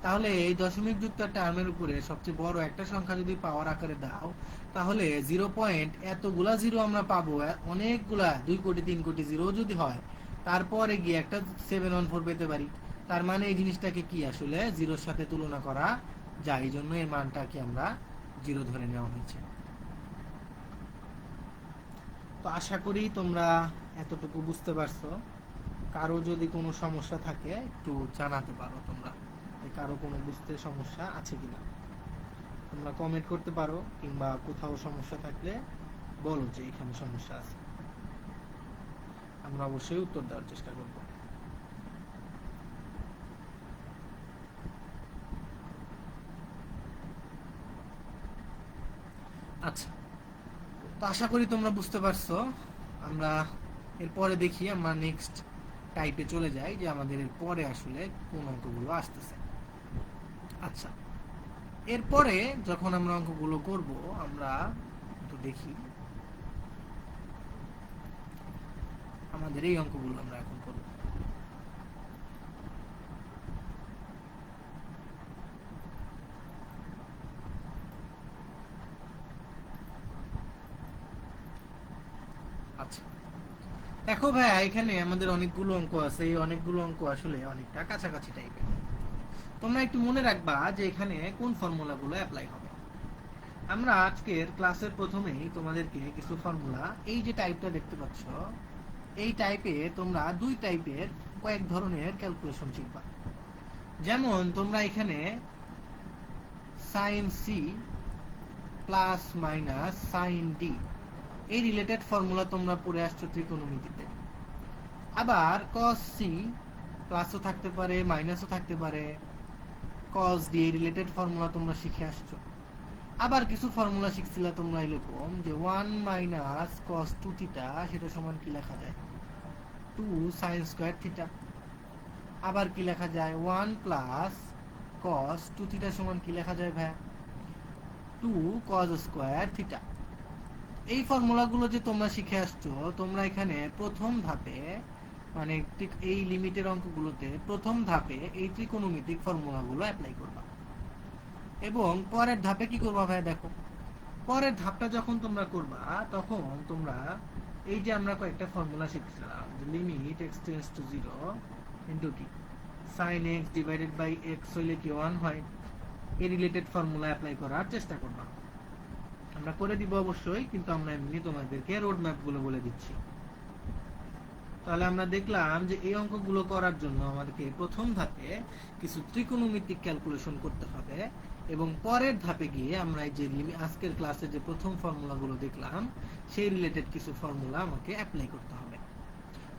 তাহলে এই দশমিক যুক্ত টার্মের উপরে সবচেয়ে বড় একটা সংখ্যা যদি পাওয়ার আকারে দাও, তাহলে 0 পয়েন্ট এতগুলা জিরো আমরা পাবো, অনেকগুলা 2 কোটি 3 কোটি জিরো যদি হয়, তারপরে গিয়ে একটা 714 পেতে পারি। তার মানে এই জিনিসটাকে কি আসলে জিরোর সাথে তুলনা করা যায়, এই জন্য এর মানটাকে আমরা জিরো ধরে নেওয়া হয়েছে। তো আশা করি তোমরা এতটুকু বুঝতে পারছো। কারো যদি কোনো সমস্যা থাকে একটু জানাতে পারো তোমরা, কারো কোনো বুঝতে সমস্যা আছে কিনা তোমরা কমেন্ট করতে পারো, কিংবা কোথাও সমস্যা থাকলে বলো যে এখানে সমস্যা আছে, আমরা অবশ্যই উত্তর দেওয়ার চেষ্টা করব। আচ্ছা, তো আশা করি তোমরা বুঝতে পারছো। আমরা এরপরে দেখি, আমরা নেক্সট টাইপে চলে যাই যে আমাদের এরপরে আসলে কোন অঙ্কগুলো আসতেছে। আচ্ছা, এরপরে যখন আমরা অঙ্কগুলো করব, আমরা একটু দেখি আমাদের এই অঙ্কগুলো আমরা এখন করব। আচ্ছা, দেখো ভাই, এখানে আমাদের অনেকগুলো অঙ্ক আছে, এই অনেকগুলো অঙ্ক আসলে অনেকটা কাছাকাছি টাইপের। তোমরা একটু মনে রাখবা যে এখানে কোন ফর্মুলাগুলো অ্যাপ্লাই হবে। আমরা আজকের ক্লাসের প্রথমেই তোমাদেরকে কিছু ফর্মুলা, এই যে টাইপটা দেখতে পাচ্ছ, এই টাইপে তোমরা দুই টাইপের কয়েক ধরনের ক্যালকুলেশন শিখবা। যেমন তোমরা এখানে sin c plus minus sin d এই রিলেটেড ফর্মুলা তোমরা পড়ে আসছো ত্রিকোণমিতিতে। আবার cos c প্লাসও থাকতে পারে, মাইনাসও থাকতে পারে, cos d এই রিলেটেড ফর্মুলা তোমরা শিখে আসছো। আবার কিছু ফর্মুলা শিখছিলে তোমরা এরকম যে 1 মাইনাস cos 2 থিটা সেটা সমান কি লেখা যায়, 2 sin স্কয়ার থিটা। আবার কি লেখা যায়, 1 প্লাস cos 2 থিটা সমান কি লেখা যায় ভাই, 2 cos স্কয়ার থিটা। এই ফর্মুলাগুলো যে তোমরা শিখে আসছো, তোমরা এখানে প্রথম ধাপে মানে ঠিক এই লিমিটের অঙ্কগুলোতে প্রথম ধাপে এই ত্রিকোণমিতিক ফর্মুলাগুলো অ্যাপ্লাই করবা। এবং পরের ধাপে কি করবা ভাই, দেখো পরের ধাপটা যখন তোমরা করবা, তখন তোমরা এই যে আমরা কয়েকটা ফর্মুলা শিখছিলাম, limit x tends to 0 into কি sin x divided by x হইলে কি 1 হয়, এই রিলেটেড ফর্মুলা অ্যাপ্লাই করার চেষ্টা করবা। আমরা করে দিব অবশ্যই, কিন্তু আমরা এমনি তোমাদেরকে রোড ম্যাপ গুলো বলে দিচ্ছি। তাহলে আমরা দেখলাম যে এই অঙ্কগুলো করার জন্য আমাদেরকে প্রথম ধাপে কিছু ত্রিকোণমিতিক ক্যালকুলেশন করতে হবে, এবং পরের ধাপে গিয়ে আমরা এই যে আজকের ক্লাসে যে প্রথম ফর্মুলাগুলো দেখলাম, সেই রিলেটেড কিছু ফর্মুলা আমাকে অ্যাপ্লাই করতে হবে।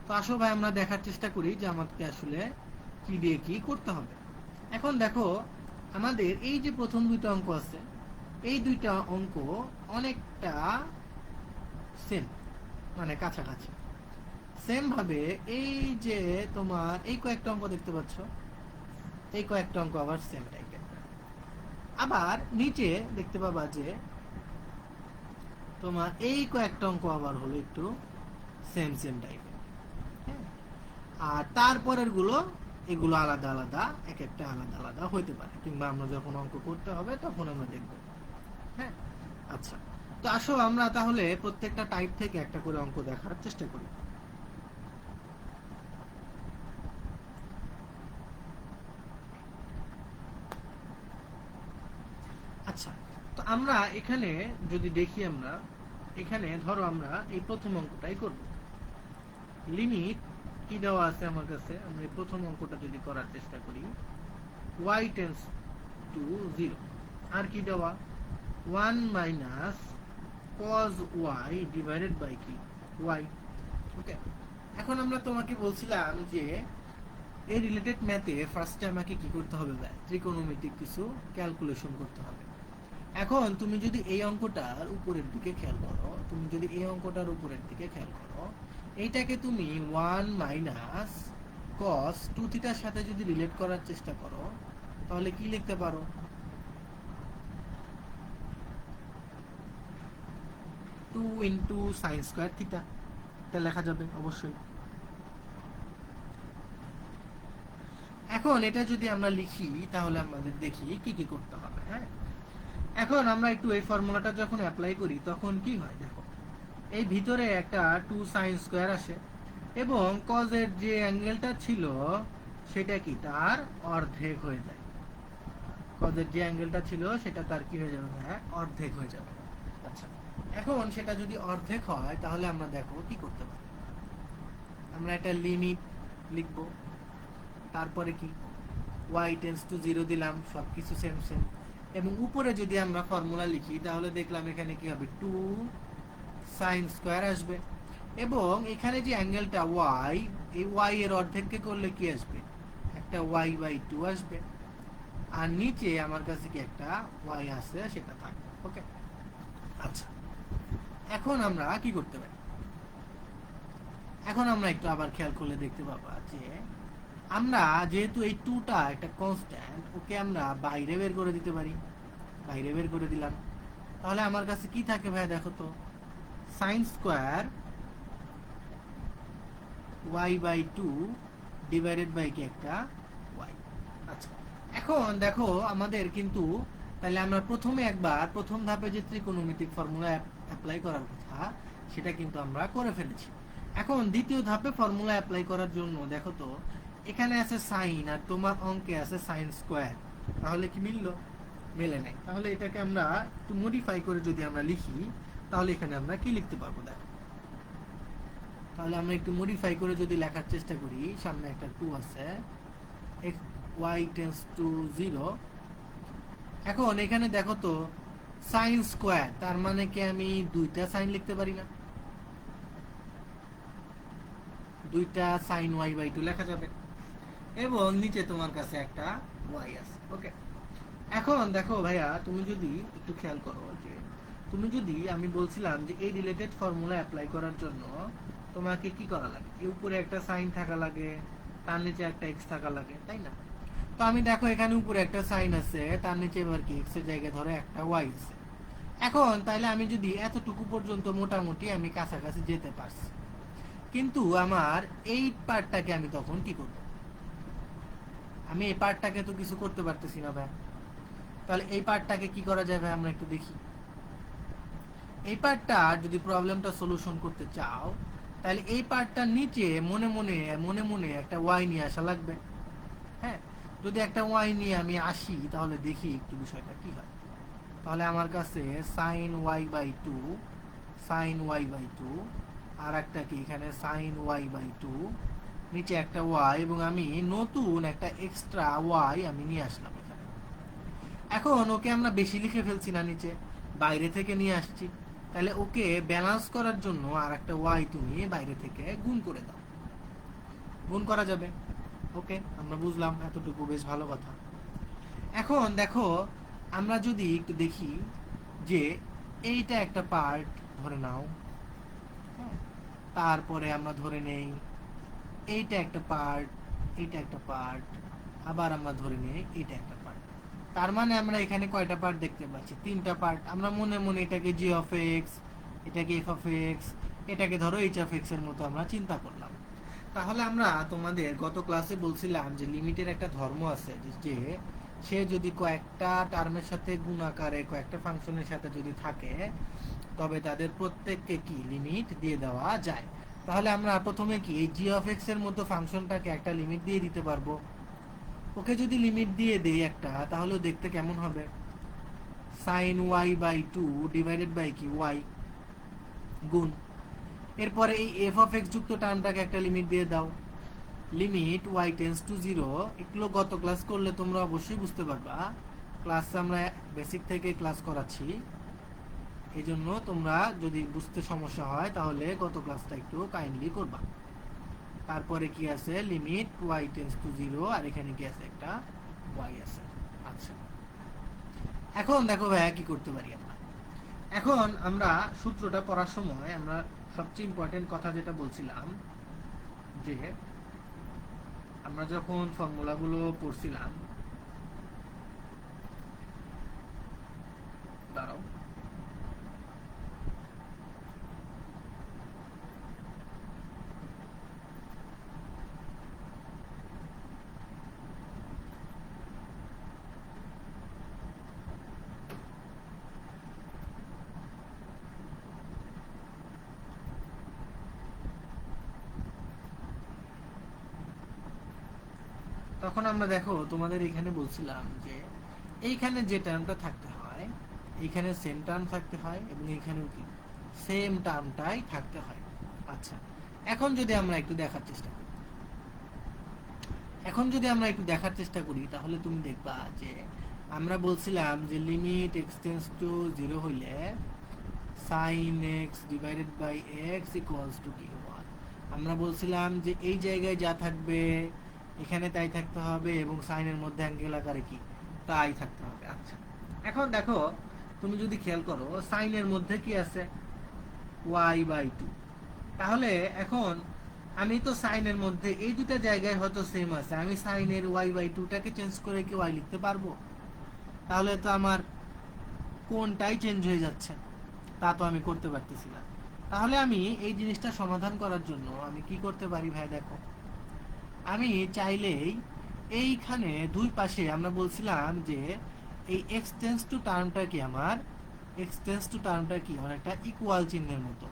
তো আসো ভাই, আমরা দেখার চেষ্টা করি যে আমাকে আসলে কি দিয়ে কি করতে হবে। এখন দেখো, আমাদের এই যে প্রথম দুইটা অঙ্ক আছে, এই দুইটা অঙ্ক অনেকটা সেম, মানে কাছাকাছি। সেম ভাবে এই যে তোমার এই কয়েকটা অঙ্ক দেখতে পাচ্ছ, এই কয়েকটা অঙ্ক আবার সেম টাইপের। আবার নিচে দেখতে পাবা যে তোমার এই কয়েকটা অঙ্ক আবার হলো একটু সেম সেম টাইপের। আর তারপরের গুলো, এগুলো আলাদা আলাদা, এক একটা আলাদা আলাদা হইতে পারে, কিংবা আমরা যখন অঙ্ক করতে হবে তখন আমরা দেখব। হ্যাঁ, আচ্ছা, তো আসো আমরা তাহলে প্রত্যেকটা টাইপ থেকে একটা করে অঙ্ক দেখার চেষ্টা করি। আচ্ছা, তো আমরা এখানে যদি দেখি, আমরা এখানে ধরো আমরা এই প্রথম অঙ্কটাই করব। লিমিট কি দেওয়া আছে আমার কাছে, আমরা এই প্রথম অঙ্কটা যদি করার চেষ্টা করি, y টেন্ডস টু 0, আর কি দেওয়া 1 minus cos y divided by কি y। ওকে, এখন আমরা তোমাকে বলছিলাম যে এই রিলেটেড ম্যাথে ফার্স্টে আমাকে কি করতে হবে, ত্রিকোণমিতিক কিছু ক্যালকুলেশন করতে হবে। এখন তুমি যদি এই অঙ্কটার উপরের দিকে খেয়াল করো, তুমি যদি এই অঙ্কটার উপরের দিকে খেয়াল করো, এইটাকে তুমি 1 মাইনাস cos 2 থিটার সাথে যদি রিলেট করার চেষ্টা করো, তাহলে কি লিখতে পারো? 2 ইন্টু সাইন স্কোয়ার থিটা, এটা লেখা যাবে অবশ্যই। এখন এটা যদি আমরা লিখি তাহলে আমাদের দেখি কি কি করতে হবে। হ্যাঁ, এখন আমরা একটু এই ফর্মুলাটা যখন অ্যাপ্লাই করি তখন কি হয় দেখো, এই ভিতরে একটা 2 সাইন স্কোয়ার আসে এবং cos এর যে অ্যাঙ্গেলটা ছিল সেটা কি তার অর্ধেক হয়ে যায়। cos এর যে অ্যাঙ্গেলটা ছিল সেটা তার কি হয়ে যাবে? হ্যাঁ, অর্ধেক হয়ে যাবে। আচ্ছা, এখন সেটা যদি অর্ধেক হয় তাহলে আমরা দেখো কি করতে পারি। আমরা একটা লিমিট লিখব, তারপরে কি y টেন্ডস টু 0 দিলাম, সবকিছু সেম সেম, এবং উপরে যদি আমরা ফর্মুলা লিখি তাহলে দেখলাম এখানে কি হবে, 2 সাইন স্কোয়ার আসবে এবং এখানে যে অ্যাঙ্গেলটা y, এই y এর অর্ধেককে করলে কি আসবে? একটা y বাই 2 আসবে, আর নিচে আমার কাছে কি একটা y আছে সেটা থাকবে। ওকে, আচ্ছা, এখন আমরা কি করতে পারি? এখন আমরা একটু আবার খেয়াল করলে দেখতে পাবো যে আমরা যেহেতু এই 2টা একটা কনস্ট্যান্ট, ওকে আমরা বাইরে বের করে দিতে পারি। বাইরে বের করে দিলাম, তাহলে আমার কাছে কি থাকে ভাই দেখো তো, sine square y by 2 divided by কি একটা y। আচ্ছা, এখন দেখো আমাদের কিন্তু, তাহলে আমরা প্রথমে একবার প্রথম ধাপে যে ত্রিকোণমিতিক ফর্মুলা অ্যাপ্লাই করার কথা সেটা কিন্তু আমরা করে ফেলেছি। এখন দ্বিতীয় ধাপে ফর্মুলা অ্যাপ্লাই করার জন্য দেখো তো, এখানে আছে সাইন আর তোমার অঙ্কে আছে সাইন স্কোয়ার, তাহলে কি মিললো? মেলে নাই। তাহলে এটাকে আমরা একটু মডিফাই করে যদি আমরা লিখি তাহলে এখানে আমরা কি লিখতে পারবো দেখো, তাহলে আমরা একটু মডিফাই করে যদি লেখার চেষ্টা করি, সামনে একটা 2 আছে, y টেন্ডস টু 0। এখন এখানে দেখো তো সাইন স্কোয়ার, তার মানে কি আমি দুইটা সাইন লিখতে পারি না? দুইটা সাইন y বাই 2 লেখা যাবে এবং নিচে তোমার কাছে একটা y আছে। ওকে, এখন দেখো ভাইয়া, তুমি যদি একটু খেয়াল করো যে তুমি যদি, আমি বলছিলাম যে এই রিলেটেড ফর্মুলা অ্যাপ্লাই করার জন্য তোমাকে কি করা লাগে, এই উপরে একটা সাইন থাকা লাগে, তার নিচে একটা এক্স থাকা লাগে, তাই না? তো আমি দেখো এখানে উপরে একটা সাইন আছে, তার নিচে এবার কি এক্স এর জায়গায় ধরে একটা ওয়াই আছে। এখন তাইলে আমি যদি এতটুকু পর্যন্ত মোটামুটি আমি কাছাকাছি যেতে পারছি, কিন্তু আমার এই পার্টটাকে আমি তখন কি করব? আমি এই পার্টটাকে তো কিছু করতে পারতেছি না ভাই। তাহলে এই পার্টটাকে কি করা যায় ভাই, আমরা একটু দেখি। এই পার্টটা যদি প্রবলেমটা সলিউশন করতে চাও তাহলে এই পার্টটার নিচে মনে মনে মনে মনে একটা ওয়াই নিয়ে আসা লাগবে। হ্যাঁ, যদি একটা ওয়াই নিয়ে আমি আসি তাহলে দেখি একটু বিষয়টা কি হয়। তাহলে আমার কাছে sine y by 2, sine y by 2, আর একটা কি এখানে সাইন ওয়াই বাই 2, নিচে একটা ওয়াই, এবং আমি নতুন একটা এক্সট্রা ওয়াই আমি নিয়ে আসলাম এখানে। এখন ওকে আমরা বেশি লিখে ফেলছি না, নিচে বাইরে থেকে নিয়ে আসছি, তাহলে ওকে ব্যালেন্স করার জন্য আর একটা ওয়াই তুমি বাইরে থেকে গুণ করে দাও। গুণ করা যাবে। ওকে, আমরা বুঝলাম এতটুকু, বেশ ভালো কথা। এখন দেখো আমরা যদি একটু দেখি যে এইটা একটা পার্ট ধরে নাও, হ্যাঁ, তারপরে আমরা ধরে নেই এইটা একটা পার্ট, এইটা একটা পার্ট, আবার আমরা ধরে নেই এইটা একটা পার্ট। তার মানে আমরা এখানে কয়টা পার্ট দেখতে পাচ্ছি? 3টা পার্ট। আমরা মনে মনে এটাকে জি অফ এক্স, এটাকে এফ অফ এক্স, এটাকে ধরো এইচ অফ এক্স এর মতো আমরা চিন্তা করলাম। তাহলে আমরা তোমাদের গত ক্লাসে বলছিলাম যে লিমিটের একটা ধর্ম আছে, যে সে যদি কয়েকটা টার্মের সাথে গুণাকারে কয়েকটা ফাংশনের সাথে যদি থাকে তবে তাদের প্রত্যেককে কি লিমিট দিয়ে দেওয়া যায়। তাহলে আমরা প্রথমে কি এই জি অফ এক্স এর মতো ফাংশনটাকে একটা লিমিট দিয়ে দিতে পারবো। ওকে যদি লিমিট দিয়ে দেই একটা, তাহলে দেখতে কেমন হবে? Sine y by 2 divided by কি ওয়াই গুণ, এরপরে এই এফ অফ এক্স যুক্ত টার্মটাকে একটা লিমিট দিয়ে দাও, লিমিট ওয়াই টেন্ডস টু 0। এগুলো গত ক্লাস করলে তোমরা অবশ্যই বুঝতে পারবা, ক্লাস আমরা বেসিক থেকে ক্লাস করাচ্ছি, এই জন্য তোমরা যদি বুঝতে সমস্যা হয় তাহলে গত ক্লাসটা একটু কাইন্ডলি করবা। তারপরে কি আছে, লিমিট ওয়াই টেন্ডস টু 0, আর এখানে কি আছে একটা ওয়াই আছে। আচ্ছা, এখন দেখো ভাইয়া কি করতে পারি আমরা। এখন আমরা সূত্রটা পড়ার সময় আমরা সবচেয়ে ইম্পর্টেন্ট কথা যেটা বলছিলাম যে আমরা যখন ফর্মুলাগুলো পড়ছিলাম, দাঁড়াও, তখন আমরা দেখো তোমাদের এখানে বলছিলাম যে এইখানে যে টার্মটা থাকতে হয়, এইখানে সেম টার্ম থাকতে হয় এবং এইখানেও কি সেম টার্মটাই থাকতে হয়। আচ্ছা, এখন যদি আমরা একটু দেখার চেষ্টা করি, তাহলে তুমি দেখবা যে আমরা বলছিলাম যে লিমিট এক্স টেন্ডস টু 0 হইলে sin x divided by x equals to কি 1। আমরা বলছিলাম যে এই জায়গায় যা থাকবে এখানে তাই থাকতে হবে এবং সাইনের মধ্যে অ্যাঙ্গেল আকারে কি তাই থাকতে হবে। আচ্ছা, এখন দেখো তুমি যদি খেয়াল করো সাইনের মধ্যে কি আছে y/2, তাহলে এখন আমি তো সাইনের মধ্যে এই দুটো জায়গায় হয়তো সেম আছে, আমি সাইনের y/2টাকে চেঞ্জ করে কি y লিখতে পারবো? তাহলে তো আমার কোনটাই চেঞ্জ হয়ে যাচ্ছে, তা তো আমি করতে পারতেছি না। তাহলে আমি এই জিনিসটা সমাধান করার জন্য আমি কি করতে পারি ভাই, দেখো আমি চাইলেই এইখানে দুই পাশে আমরা বলছিলাম যে এই এক্সটেন্স টু টার্মটা কি অনেকটা ইকুয়াল চিহ্নের মতো।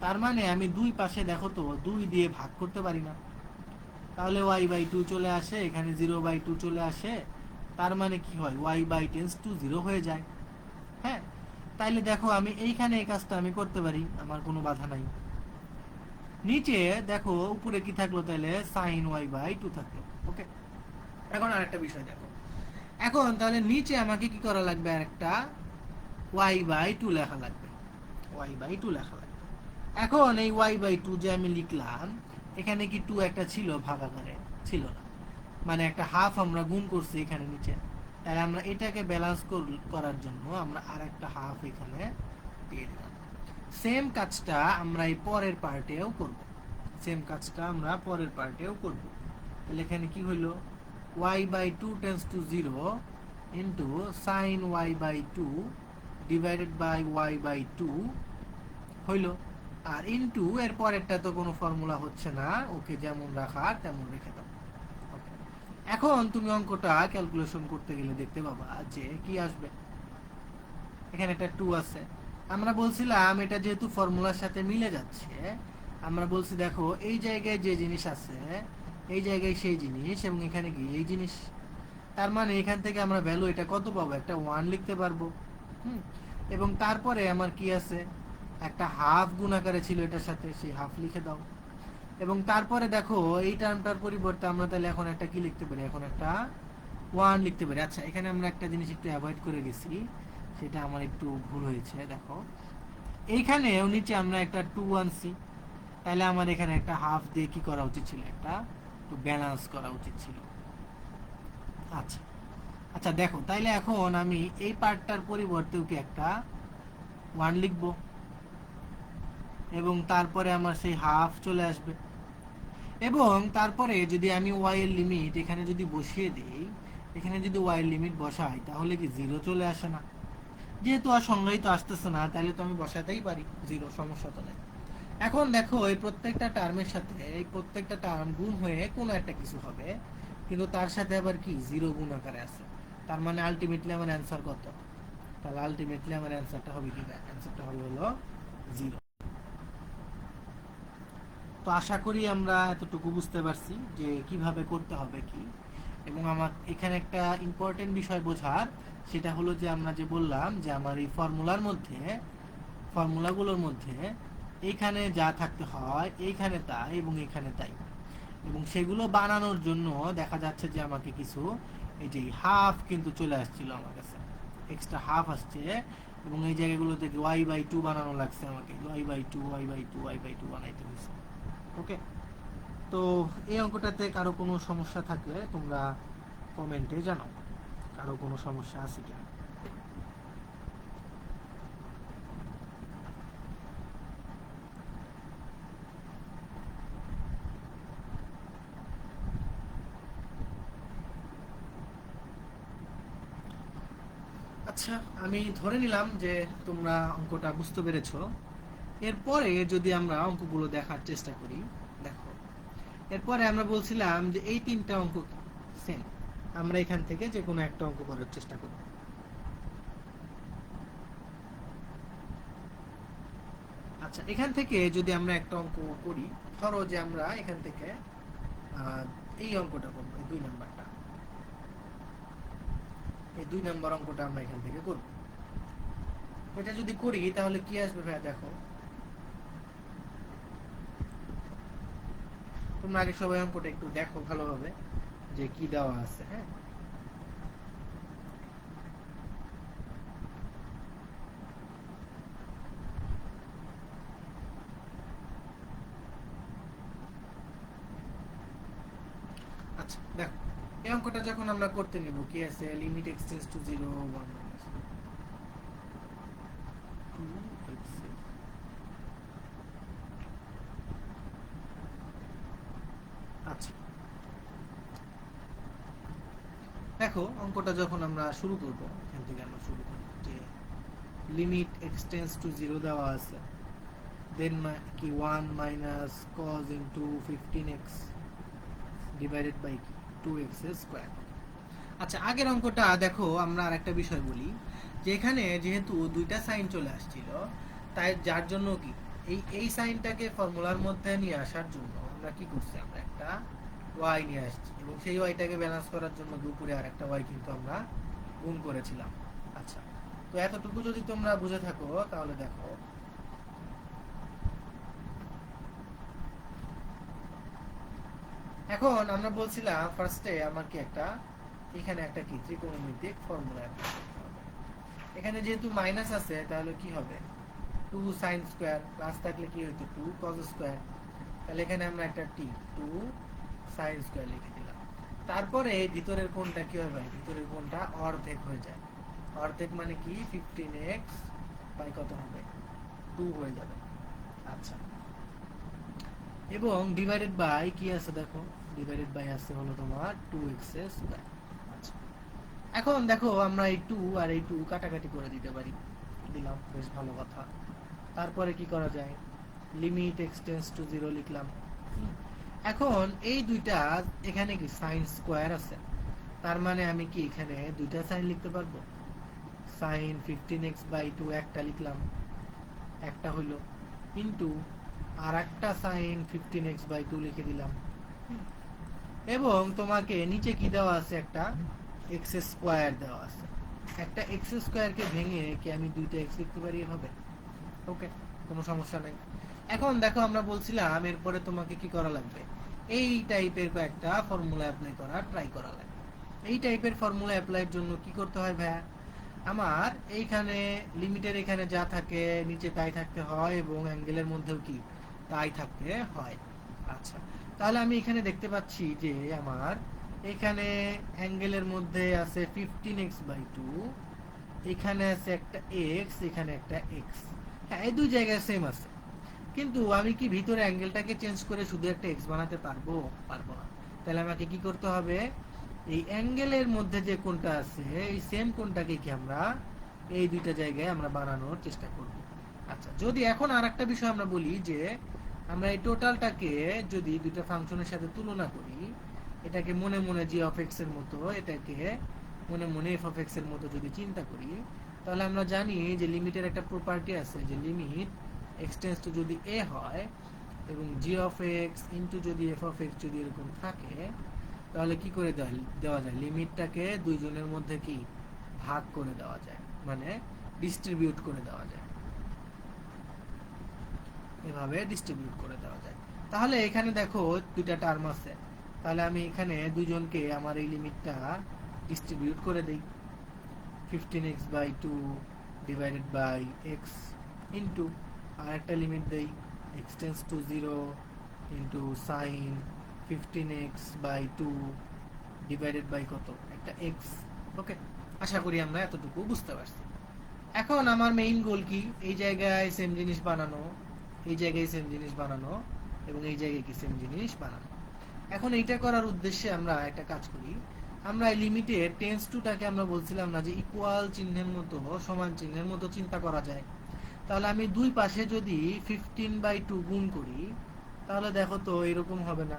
তার মানে আমি দুই পাশে দেখো তো 2 দিয়ে ভাগ করতে পারি না, তাহলে y/2 চলে আসে, এখানে 0/2 চলে আসে, তার মানে কি হয় y/0 হয়ে যায়। হ্যাঁ, তাইলে দেখো আমি এইখানে এই কাজটা আমি করতে পারি, আমার কোনো বাধা নাই। নিচে দেখো উপরে কি থাকলো, তাহলে sin y/2 থাকলো। ওকে, এখন আরেকটা বিষয় দেখো, এখন তাহলে নিচে আমাকে কি করা লাগবে, আরেকটা y/2 লেখা লাগবে, এখন এই y/2 যে আমি লিখলাম, এখানে কি 2 একটা ছিল ভাগাকারে, ছিল না, মানে একটা হাফ আমরা গুণ করছি এখানে নিচে, তাই আমরা এটাকে ব্যালেন্স করার জন্য আমরা আরেকটা হাফ এখানে দিয়ে দিলাম। সেম কাজটা আমরা এই পরের পার্টেও করব, তাহলে এখানে কি হইলো y/2 tends to 0 into sin y/2 divided by y/2 হইলো, আর ইন্টু এর পরেরটা তো কোনো ফর্মুলা হচ্ছে না, ওকে যেমন রাখার তেমন রেখে দাও। এখন তুমি অঙ্কটা ক্যালকুলেশন করতে গেলে দেখতে পাবা যে কি আসবে, এখানে একটা 2 আছে, আমরা বলছিলাম এটা যেহেতু ফর্মুলার সাথে মিলে যাচ্ছে, আমরা বলছি দেখো এই জায়গায় যে জিনিস আছে এই জায়গায় সেই জিনিস এবং এখানে কি এই জিনিস, তার মানে এখান থেকে আমরা ভ্যালু এটা কত পাবো, একটা 1 লিখতে পারবো। এবং তারপরে আমার কি আছে, একটা হাফ গুণ আকারে ছিল এটার সাথে, সেই হাফ লিখে দাও। এবং তারপরে দেখো এই টার্মটার পরিবর্তে আমরা তাহলে এখন একটা কি লিখতে পারি, এখন একটা 1 লিখতে পারি। আচ্ছা, এখানে আমরা একটা জিনিস একটু অ্যাভয়েড করে গেছি, সেটা আমার একটু ভুল হয়েছে। দেখো এইখানে নিচে আমরা একটা 2 আনছি, তাহলে আমার এখানে একটা হাফ দিয়ে কি করা উচিত ছিল, একটা একটু ব্যালেন্স করা উচিত ছিল। আচ্ছা আচ্ছা, দেখো তাইলে এখন আমি এই পার্টটার পরিবর্তেও কি একটা 1 লিখবো এবং তারপরে আমার সেই হাফ চলে আসবে। এবং তারপরে যদি আমি y এর লিমিট এখানে যদি বসিয়ে দেই, এখানে যদি y এর লিমিট বসাই, তাহলে কি 0 চলে আসে না? যেহেতু আর সংজ্ঞায়িত আসতেছে না, তাহলে তো আমি বসাতেই পারি 0, সমস্যা তো নেই। এখন দেখো এই প্রত্যেকটা টার্মের সাথে এই প্রত্যেকটা টার্ম গুণ হয়ে কোনো একটা কিছু হবে, কিন্তু তার সাথে আবার কি 0 গুণ আকারে আছে, তার মানে আলটিমেটলি আমার অ্যান্সার কত, তাহলে আলটিমেটলি আমার অ্যান্সারটা হবে কি, অ্যান্সারটা হবে হলো 0। তো আশা করি আমরা এতটুকু বুঝতে পারছি যে কিভাবে করতে হবে কি। এবং আমার এখানে একটা ইম্পর্টেন্ট বিষয় বোঝার, সেটা হলো যে আমরা যে বললাম যে আমার এই ফর্মুলাগুলোর মধ্যে এইখানে যা থাকতে হয় এইখানে তাই এবং এখানে তাই, এবং সেগুলো বানানোর জন্য দেখা যাচ্ছে যে আমাকে কিছু এই যে হাফ কিন্তু চলে আসছিল আমার কাছে, এক্সট্রা হাফ আসছে, এবং এই জায়গাগুলো থেকে y/2 বানানো লাগছে আমাকে, y/2 বানাইতে হয়েছে। ওকে, তো এই অঙ্কটাতে কারো কোনো সমস্যা থাকলে তোমরা কমেন্টে জানাও, কারো কোনো সমস্যা আছে কিনা। আচ্ছা, আমি ধরে নিলাম যে তোমরা অঙ্কটা বুঝতে পেরেছো। এরপরে যদি আমরা অঙ্কগুলো দেখার চেষ্টা করি, দেখো এরপরে আমরা বলছিলাম যে এই তিনটা অঙ্ক সেম, আমরা এখান থেকে যে কোনো একটা অঙ্ক করার চেষ্টা করব। আচ্ছা, এখান থেকে যদি আমরা একটা অঙ্ক করি, ধরো যে আমরা এখান থেকে এই অঙ্কটা করবো, এই 2 নাম্বারটা, এই 2 নাম্বার অঙ্কটা আমরা এখান থেকে করব। এটা যদি করি তাহলে কি আসবে ভাইয়া? দেখো তোমরা আগে সবাই অঙ্কটা একটু দেখো ভালোভাবে যে কি দেওয়া আছে। হ্যাঁ, আচ্ছা দেখো, এই অঙ্কটা যখন আমরা করতে নেব, কি আছে? Limit x tends to 0 1 2x। আচ্ছা দেখো, অঙ্কটা যখন আমরা শুরু করব, এখান থেকে আমরা শুরু করব যে লিমিট এক্সটেন্স টু 0 দেওয়া আছে, দেন কি 1 minus cos into 15x divided by 2x square. আচ্ছা, আগের অঙ্কটা দেখো, আমরা আরেকটা বিষয় বলি যে এখানে যেহেতু দুইটা সাইন চলে আসছিল, তাই যার জন্য কি এই সাইনটাকে ফর্মুলার মধ্যে নিয়ে আসার জন্য আমরা কি করছি, আমরা একটা y নিয়ে আসছি, এবং সেই yটাকে ব্যালেন্স করার জন্য দুপুরে আরেকটা y কিন্তু আমরা গুণ করেছিলাম। আচ্ছা, তো এতটুকু যদি তোমরা বুঝে থাকো তাহলে দেখো, এখন আমরা বলছিলাম ফার্স্টে আমার কি একটা, এখানে একটা কি ত্রিকোণমিতিক ফর্মুলা অ্যাপ্লাই করতে হবে। এখানে যেহেতু মাইনাস আছে তাহলে কি হবে, 2 sin স্কয়ার, প্লাস থাকলে কি হতো 2 cos স্কয়ার, তাহলে এখানে আমরা একটা t 2 sin স্কয়ার লিখে দিলাম। তারপরে এই ভিতরের কোণটা কি হবে? ভিতরের কোণটা অর্ধেক হয়ে যায়। অর্ধেক মানে কি 15x বাই কত হবে? 2 হয়ে যাবে। আচ্ছা, এবং ডিভাইডেড বাই কি আছে দেখো, ডিভাইডেড বাই আছে হলো তোমার 2x স্কয়ার। আচ্ছা, এখন দেখো আমরা এই 2 আর এই 2 কাটাকাটি করে দিতে পারি, দিলাম, বেশ ভালো কথা। তারপরে কি করা যায়, লিমিট এক্সটেন্স টু 0 লিখলাম। এখন এই দুইটা এখানে কি সাইন স্কয়ার আছে, তার মানে আমি কি এখানে দুইটা সাইন লিখতে পারবো। সাইন 15x বাই 2 একটা লিখলাম, একটা হলো, ইনটু আর একটা সাইন 15x বাই 2 লিখে দিলাম। এবং তোমাকে নিচে কি দেওয়া আছে, একটা x স্কয়ার দেওয়া আছে। একটা x স্কয়ারকে ভেঙে কি আমি দুইটা x লিখতে পারি এভাবে? ওকে, কোনো সমস্যা নাই। এখন দেখো, আমরা বলছিলাম এরপরে তোমাকে কি করা লাগবে, এই টাইপের একটা ফর্মুলা অ্যাপ্লাই করা ট্রাই করা লাগবে। এই টাইপের ফর্মুলা অ্যাপ্লাইয়ের জন্য কি করতে হয় ভাইয়া, আমার এইখানে লিমিটের এখানে যা থাকে নিচে তাই থাকতে হয়, এবং অ্যাঙ্গেলের মধ্যেও কি তাই থাকতে হয়। আচ্ছা, তাহলে আমি এখানে দেখতে পাচ্ছি যে আমার এখানে অ্যাঙ্গেলের মধ্যে আছে 15x বাই 2, এখানে আছে একটা x, এখানে একটা x। হ্যাঁ, এই দুই জায়গায় সেম আছে, কিন্তু আমি কি ভিতরে অ্যাঙ্গেলটাকে চেঞ্জ করে শুধু একটা x বানাতে পারবো? পারবো না। তাহলে আমাকে কি করতে হবে, এই অ্যাঙ্গেলের মধ্যে যে কোণটা আছে এই সেম কোণটাকে কি আমরা এই দুইটা জায়গায় আমরা বানানোর চেষ্টা করব। আচ্ছা, যদি এখন আরেকটা বিষয় আমরা বলি যে আমরা এই টোটালটাকে যদি দুইটা ফাংশনের সাথে তুলনা করি, এটাকে মনে মনে g of x এর মতো, এটাকে মনে মনে f of x এর মতো যদি চিন্তা করি, তাহলে আমরা জানি যে লিমিটের একটা প্রপার্টি আছে যে লিমিট এক্সটেন্স টু যদি a হয় এবং g of x ইনটু যদি f of x যদি এরকম থাকে, তাহলে কি করে দেওয়া যায়, লিমিটটাকে দুইজনের মধ্যে কি ভাগ করে দেওয়া যায়, মানে ডিস্ট্রিবিউট করে দেওয়া যায়, এভাবে ডিস্ট্রিবিউট করে দেওয়া যায়। তাহলে এখানে দেখো দুইটা টার্ম আছে, তাহলে আমি এখানে দুইজনকে আমার এই লিমিটটা ডিস্ট্রিবিউট করে দেই, 15x by 2 divided by x into আর একটা লিমিট দেই x tends to 0 into sine 15x by 2 divided by কত, একটা x। ওকে, আশা করি আমরা এতটুকু বুঝতে পারছি। এখন আমার মেইন গোল কি, এই জায়গায় সেম জিনিস বানানো, এই জায়গায় সেম জিনিস বানানো, এবং এই জায়গায় কি সেম জিনিস বানানো। এখন এইটা করার উদ্দেশ্যে আমরা একটা কাজ করি, আমরা এই লিমিটের টেন্স টুটাকে আমরা বলছিলাম না যে ইকুয়াল চিহ্নের মতো, সমান চিহ্নের মতো চিন্তা করা যায়। তাহলে আমি দুই পাশে যদি 15/2 গুণ করি তাহলে দেখো তো এরকম হবে না।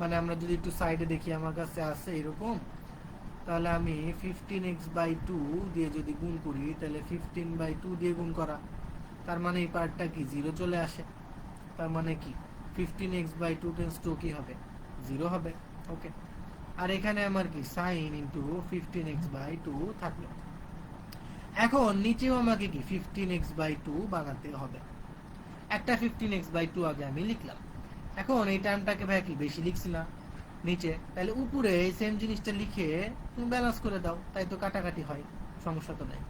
মানে আমরা যদি একটু সাইডে দেখি, আমার কাছে আছে এরকম, তাহলে আমি 15x/2 দিয়ে যদি গুণ করি তাহলে 15/2 দিয়ে গুণ করা, তার মানে এই পার্টটা কি 0 চলে আসে। তার মানে কি 15x/2 টেন্স টু কি হবে 0 হবে। ওকে, আর এখানে আমার কি sin ইন্টু 15x/2 থাকলো। এখন নিচেও আমাকে কি 15x/2 বানাতে হবে। একটা 15x/2 আগে আমি লিখলাম। এখন এই টার্মটাকে ভাই কি বেশি লিখছি না নিচে, তাহলে উপরে এই সেম জিনিসটা লিখে তুমি ব্যালেন্স করে দাও, তাই তো কাটাকাটি হয়, সমস্যা তো নাই।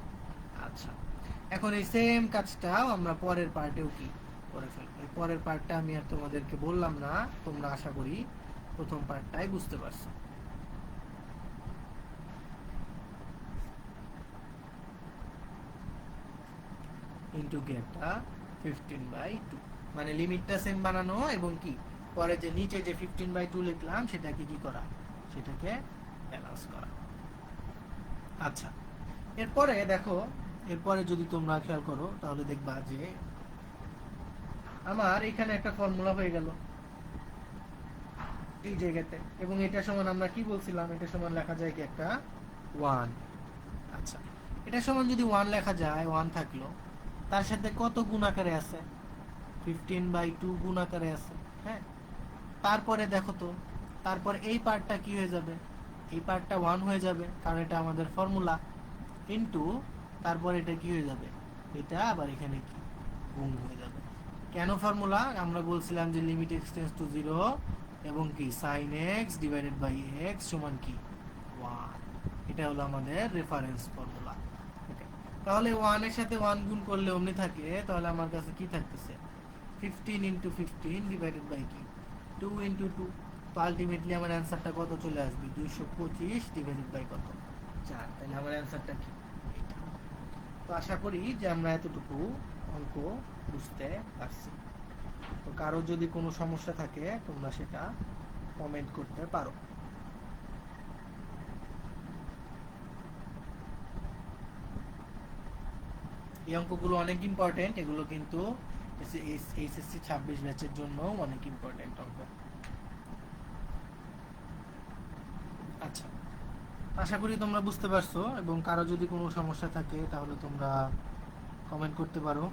আচ্ছা, এখন এই সেম কাজটাও আমরা পরের পার্টেও কি করে ফেলবো। এই পরের পার্টটা আমি আর তোমাদেরকে বললাম না, তোমরা আশা করি প্রথম পার্টটাই বুঝতে পারছো। ইনটু কি একটা 15/2, মানে লিমিটটা সেম বানানো এবং কি পরে যে নিচে যে 15/2 লিখলাম সেটাকে কি করা, সেটাকে ব্যালেন্স করা। আচ্ছা, এরপরে দেখো, এরপরে যদি তোমরা খেয়াল করো তাহলে দেখবা যে আমার এখানে একটা ফর্মুলা হয়ে গেল এই জায়গাতে, এবং এটা সমান আমরা কি বলছিলাম, এটা সমান লেখা যায় কি একটা 1। আচ্ছা, এটা সমান যদি 1 লেখা যায়, 1 থাকলো, তার সাথে কত গুণ আকারে আছে 15/2 গুণ আকারে আছে। হ্যাঁ, তারপরে দেখো তো, তারপর এই পার্টটা কি হয়ে যাবে, এই পার্টটা 1 হয়ে যাবে কারণ এটা আমাদের ফর্মুলা, ইনটু তারপর এটা কি হয়ে যাবে, এটা আবার এখানে কি গুণ হয়ে যাবে। কেন ফর্মুলা, আমরা বলছিলাম যে লিমিট x টেন্ডস টু 0 এবং কি sin x divided by x সমান কি 1। এটা হলো আমাদের রেফারেন্স ফর্মুলা। তাহলে 1 এর সাথে 1 গুণ করলে অমনি থাকে, তাহলে আমার কাছে কি থাকতেছে 15 ইনটু 15 ডিভাইডেড বাই কি 2 ইনটু 2। তো আলটিমেটলি আমার অ্যানসারটা কত চলে আসবে 225 ডিভাইডেড বাই কত 4। তাহলে আমার অ্যানসারটা কি এটা। তো আশা করি যে আমরা এতটুকু অঙ্ক বুঝতে পারছি। তো কারো যদি কোনো সমস্যা থাকে তোমরা সেটা কমেন্ট করতে পারো। এই অঙ্কগুলো অনেক ইম্পর্টেন্ট, এগুলো কিন্তু এইচএসসি 26 ব্যাচের জন্য অনেক ইম্পর্টেন্ট অঙ্ক। আচ্ছা, আশা করি তোমরা বুঝতে পারছো, এবং কারো যদি কোনো সমস্যা থাকে তাহলে তোমরা কমেন্ট করতে পারো।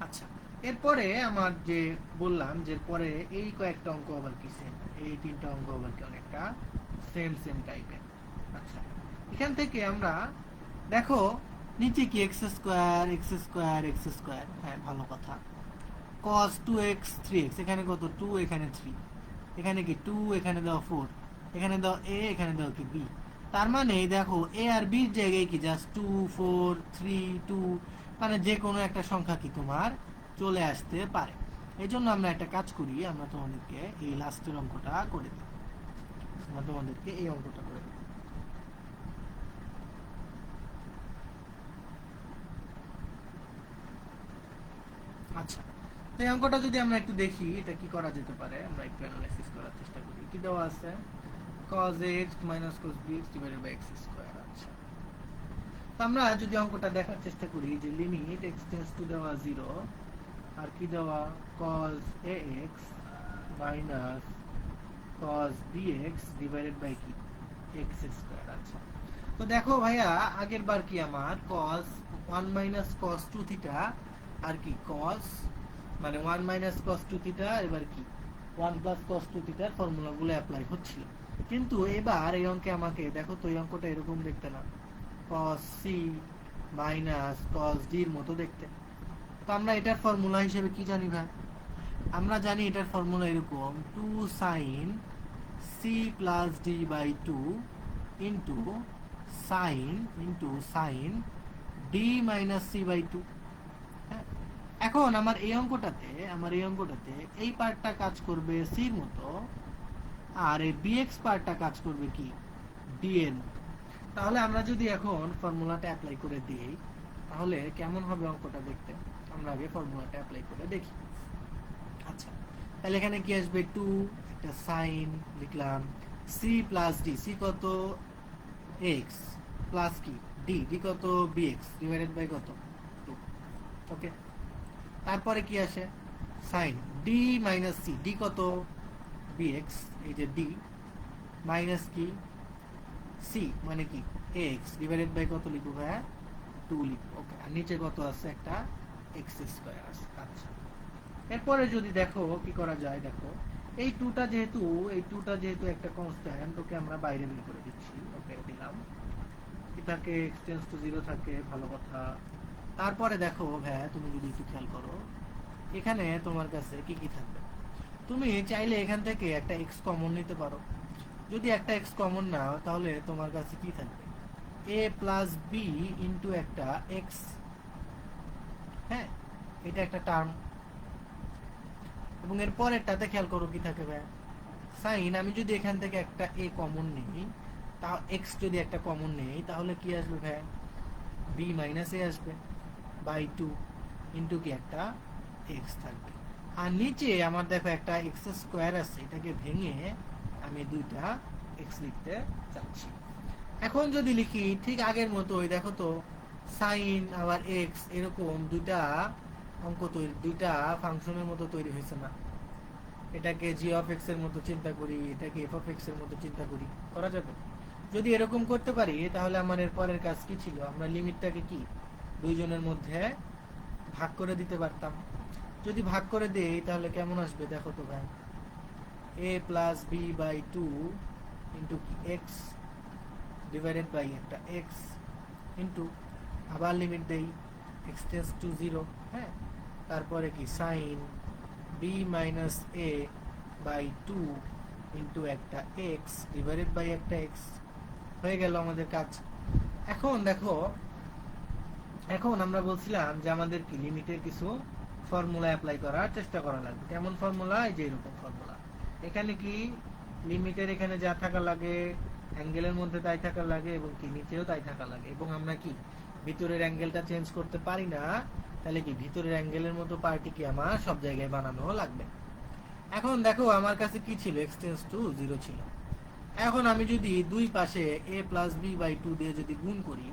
আচ্ছা, এরপরে আমার যে বললাম যে পরে এই কয়েকটা অঙ্ক আবার কি সেম, এই তিনটা অঙ্ক আবার কি অনেকটা সেম সেম টাইপের। আচ্ছা, এখান থেকে আমরা দেখো নিচে কি x square x square x square, হ্যাঁ ভালো কথা, cos 2x 3x, এখানে কত 2, এখানে 3, এখানে কি 2, এখানে দাও 4, এখানে দাও a, এখানে দাও কি b। তার মানে দেখো a আর b এর জায়গায় কি জাস্ট 2 4 3 2, মানে যে কোনো একটা সংখ্যা কি তোমার চলে আসতে পারে। এই জন্য আমরা একটা কাজ করি, আমরা তোমাদেরকে এই লাস্টের অঙ্কটা করে দিই, আমরা তোমাদেরকে এই অঙ্কটা করে দিই। আচ্ছা, তো এই অঙ্কটা যদি আমরা একটু দেখি এটা কি করা যেতে পারে, আমরা একটু অ্যানালাইসিস করার চেষ্টা করি। কি দেওয়া আছে cos x minus cos bx divided by x square। আচ্ছা, তো আমরা যদি অঙ্কটা দেখার চেষ্টা করি যে লিমিট x টেন্ডস টু দেওয়া 0 আর কি দেওয়া cos ax minus cos bx divided by কি x square। আচ্ছা, তো দেখো ভাইয়া আগের বার কি আমার cos 1 minus cos 2 থিটা আর কি cos, মানে 1 minus cos 2 থিটা, এবার কি 1 plus cos 2 থিটার ফর্মুলাগুলো অ্যাপ্লাই হচ্ছিল। কিন্তু এবার এই অঙ্কে আমাকে দেখো তো এই অঙ্কটা এরকম দেখতে না, cos c minus cos d এর মতো দেখতে। তো আমরা এটার ফর্মুলা হিসেবে কি জানি ভাই, আমরা জানি এটার ফর্মুলা এরকম 2 sin c plus d by 2 into sin d minus c by 2। এখন আমার এই অঙ্কটাতে এই পার্টটা কাজ করবে c এর মতো, আর এই bx পার্টটা কাজ করবে কি d এর মতো। তাহলে আমরা যদি এখন ফর্মুলাটা অ্যাপ্লাই করে দিই তাহলে কেমন হবে অঙ্কটা দেখতে, আমরা আগে ফর্মুলাটা অ্যাপ্লাই করে দেখি। আচ্ছা, তাহলে এখানে কি আসবে, 2 একটা সাইন লিখলাম, সি প্লাস ডি, সি কত এক্স, প্লাস কি ডি, ডি কত বিএক্স ডিভাইডেড বাই কত 2। ওকে, তারপরে কি আসে, sine D minus C, D কত বিএক্স, এই যে ডি মাইনাস কি সি মানে কি এক্স ডিভাইডেড বাই কত লিখবো ভাইয়া 2 লিখবো। ওকে, আর নিচে কত আছে, একটা এক্স স্কয়ার আছে। আচ্ছা, এরপরে যদি দেখো কি করা যায়, দেখো এই টুটা যেহেতু একটা কনস্ট্যান্ট, ওকে আমরা বাইরে বের করে দিচ্ছি। ওকে, দিলাম, কি থাকে এক্সটেন্স টু 0 থাকে, ভালো কথা। তারপরে দেখো ভাইয়া, তুমি যদি একটু খেয়াল করো, এখানে তোমার কাছে কি কি থাকবে, তুমি চাইলে এখান থেকে একটা এক্স কমন নিতে পারো। যদি একটা এক্স কমন নাও, তাহলে তোমার কাছে কি থাকবে, এ প্লাস বি ইন্টু একটা এক্স। হ্যাঁ, এটা একটা টার্ম। এবং এর পরেরটাতে খেয়াল করো কি থাকে ভাই, সাইন, আমি যদি এখান থেকে একটা এ কমন নিই, তা এক্স যদি একটা কমন নেই, তাহলে কি আসবে ভাই, বি মাইনাস এ আসবে বাই 2 ইন্টু কি একটা এক্স থাকবে। আর নিচে আমার দেখো একটা এক্স স্কোয়ার আছে, এটাকে ভেঙে আমি দুইটা এক্স লিখতে চাচ্ছি। এখন যদি লিখি ঠিক আগের মতোই, দেখো তো সাইন আবার এক্স, এরকম দুইটা অঙ্ক তৈরি, দুইটা ফাংশনের মতো তৈরি হয়েছে না? এটাকে জি অফ এক্স এর মতো চিন্তা করি, এটাকে এফ অফ এক্স এর মতো চিন্তা করি, করা যাবে? যদি এরকম করতে পারি, তাহলে আমার এর পরের কাজ কি ছিল, আমরা লিমিটটাকে কি দুইজনের মধ্যে ভাগ করে দিতে পারতাম। যদি ভাগ করে দেই, তাহলে কেমন আসবে দেখো তো ভাই, a plus B by 2 into x divided by একটা এক্স ইন্টু, আবার লিমিট দেই এক্স টেন্ডস টু 0। হ্যাঁ, তারপরে কি sine b minus A by 2 into একটা এক্স ডিভাইডেড বাই একটা এক্স। হয়ে গেল আমাদের কাজ। এখন দেখো, এখন আমরা বলছিলাম যে আমাদের কি লিমিটের কিছু ফর্মুলা অ্যাপ্লাই করার চেষ্টা করা লাগবে। কেমন ফর্মুলা, এই যে এরকম ফর্মুলা। এখানে কি লিমিটের এখানে যা থাকা লাগে, অ্যাঙ্গেলের মধ্যে তাই থাকা লাগে, এবং কি নিচেও তাই থাকা লাগে, এবং আমরা কি ভিতরের অ্যাঙ্গেলটা চেঞ্জ করতে পারি না। তাহলে কি ভিতরের অ্যাঙ্গেলের মতো পার্টি কি আমার সব জায়গায় বানানো লাগবে। এখন দেখো আমার কাছে কি ছিল, এক্সটেন্স টু 0 ছিল। এখন আমি যদি দুই পাশে a প্লাস বি বাই 2 দিয়ে যদি গুণ করি,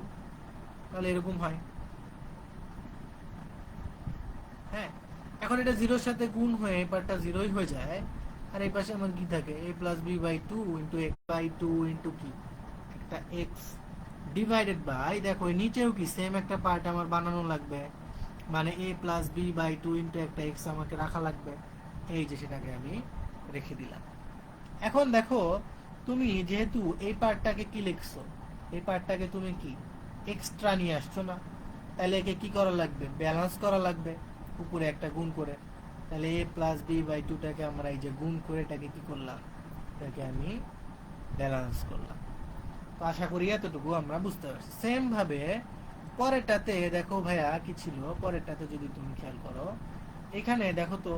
তাহলে এরকম হয়। হ্যাঁ, এখন এটা 0-র সাথে গুণ হয়ে পার্টটা 0ই হয়ে যায়। আর এই পাশে আমার কি থাকে, a plus B by 2 into x by 2 into কি একটা এক্স ডিভাইডেড বাই, দেখো নিচেও কি সেম একটা পার্ট আমার বানানো লাগবে, মানে a plus B by 2 into একটা এক্স আমাকে রাখা লাগবে। এই যে সেটাকে আমি রেখে দিলাম। এখন দেখো, তুমি যেহেতু এই পার্টটাকে কি লিখছো, এই পার্টটাকে তুমি কি এক্সট্রা নিয়ে আসছো না, তাহলে একে কি করা লাগবে, ব্যালেন্স করা লাগবে উপরে একটা গুণ করে। তাহলে a প্লাস বি বাই 2টাকে আমরা এই যে গুণ করে এটাকে কি করলাম, এটাকে আমি ব্যালেন্স করলাম। তো আশা করি এতটুকু আমরা বুঝতে পারছি। সেম ভাবে পরেরটাতে দেখো ভাইয়া কি ছিল, পরেরটাতে যদি তুমি খেয়াল করো, এখানে দেখো তো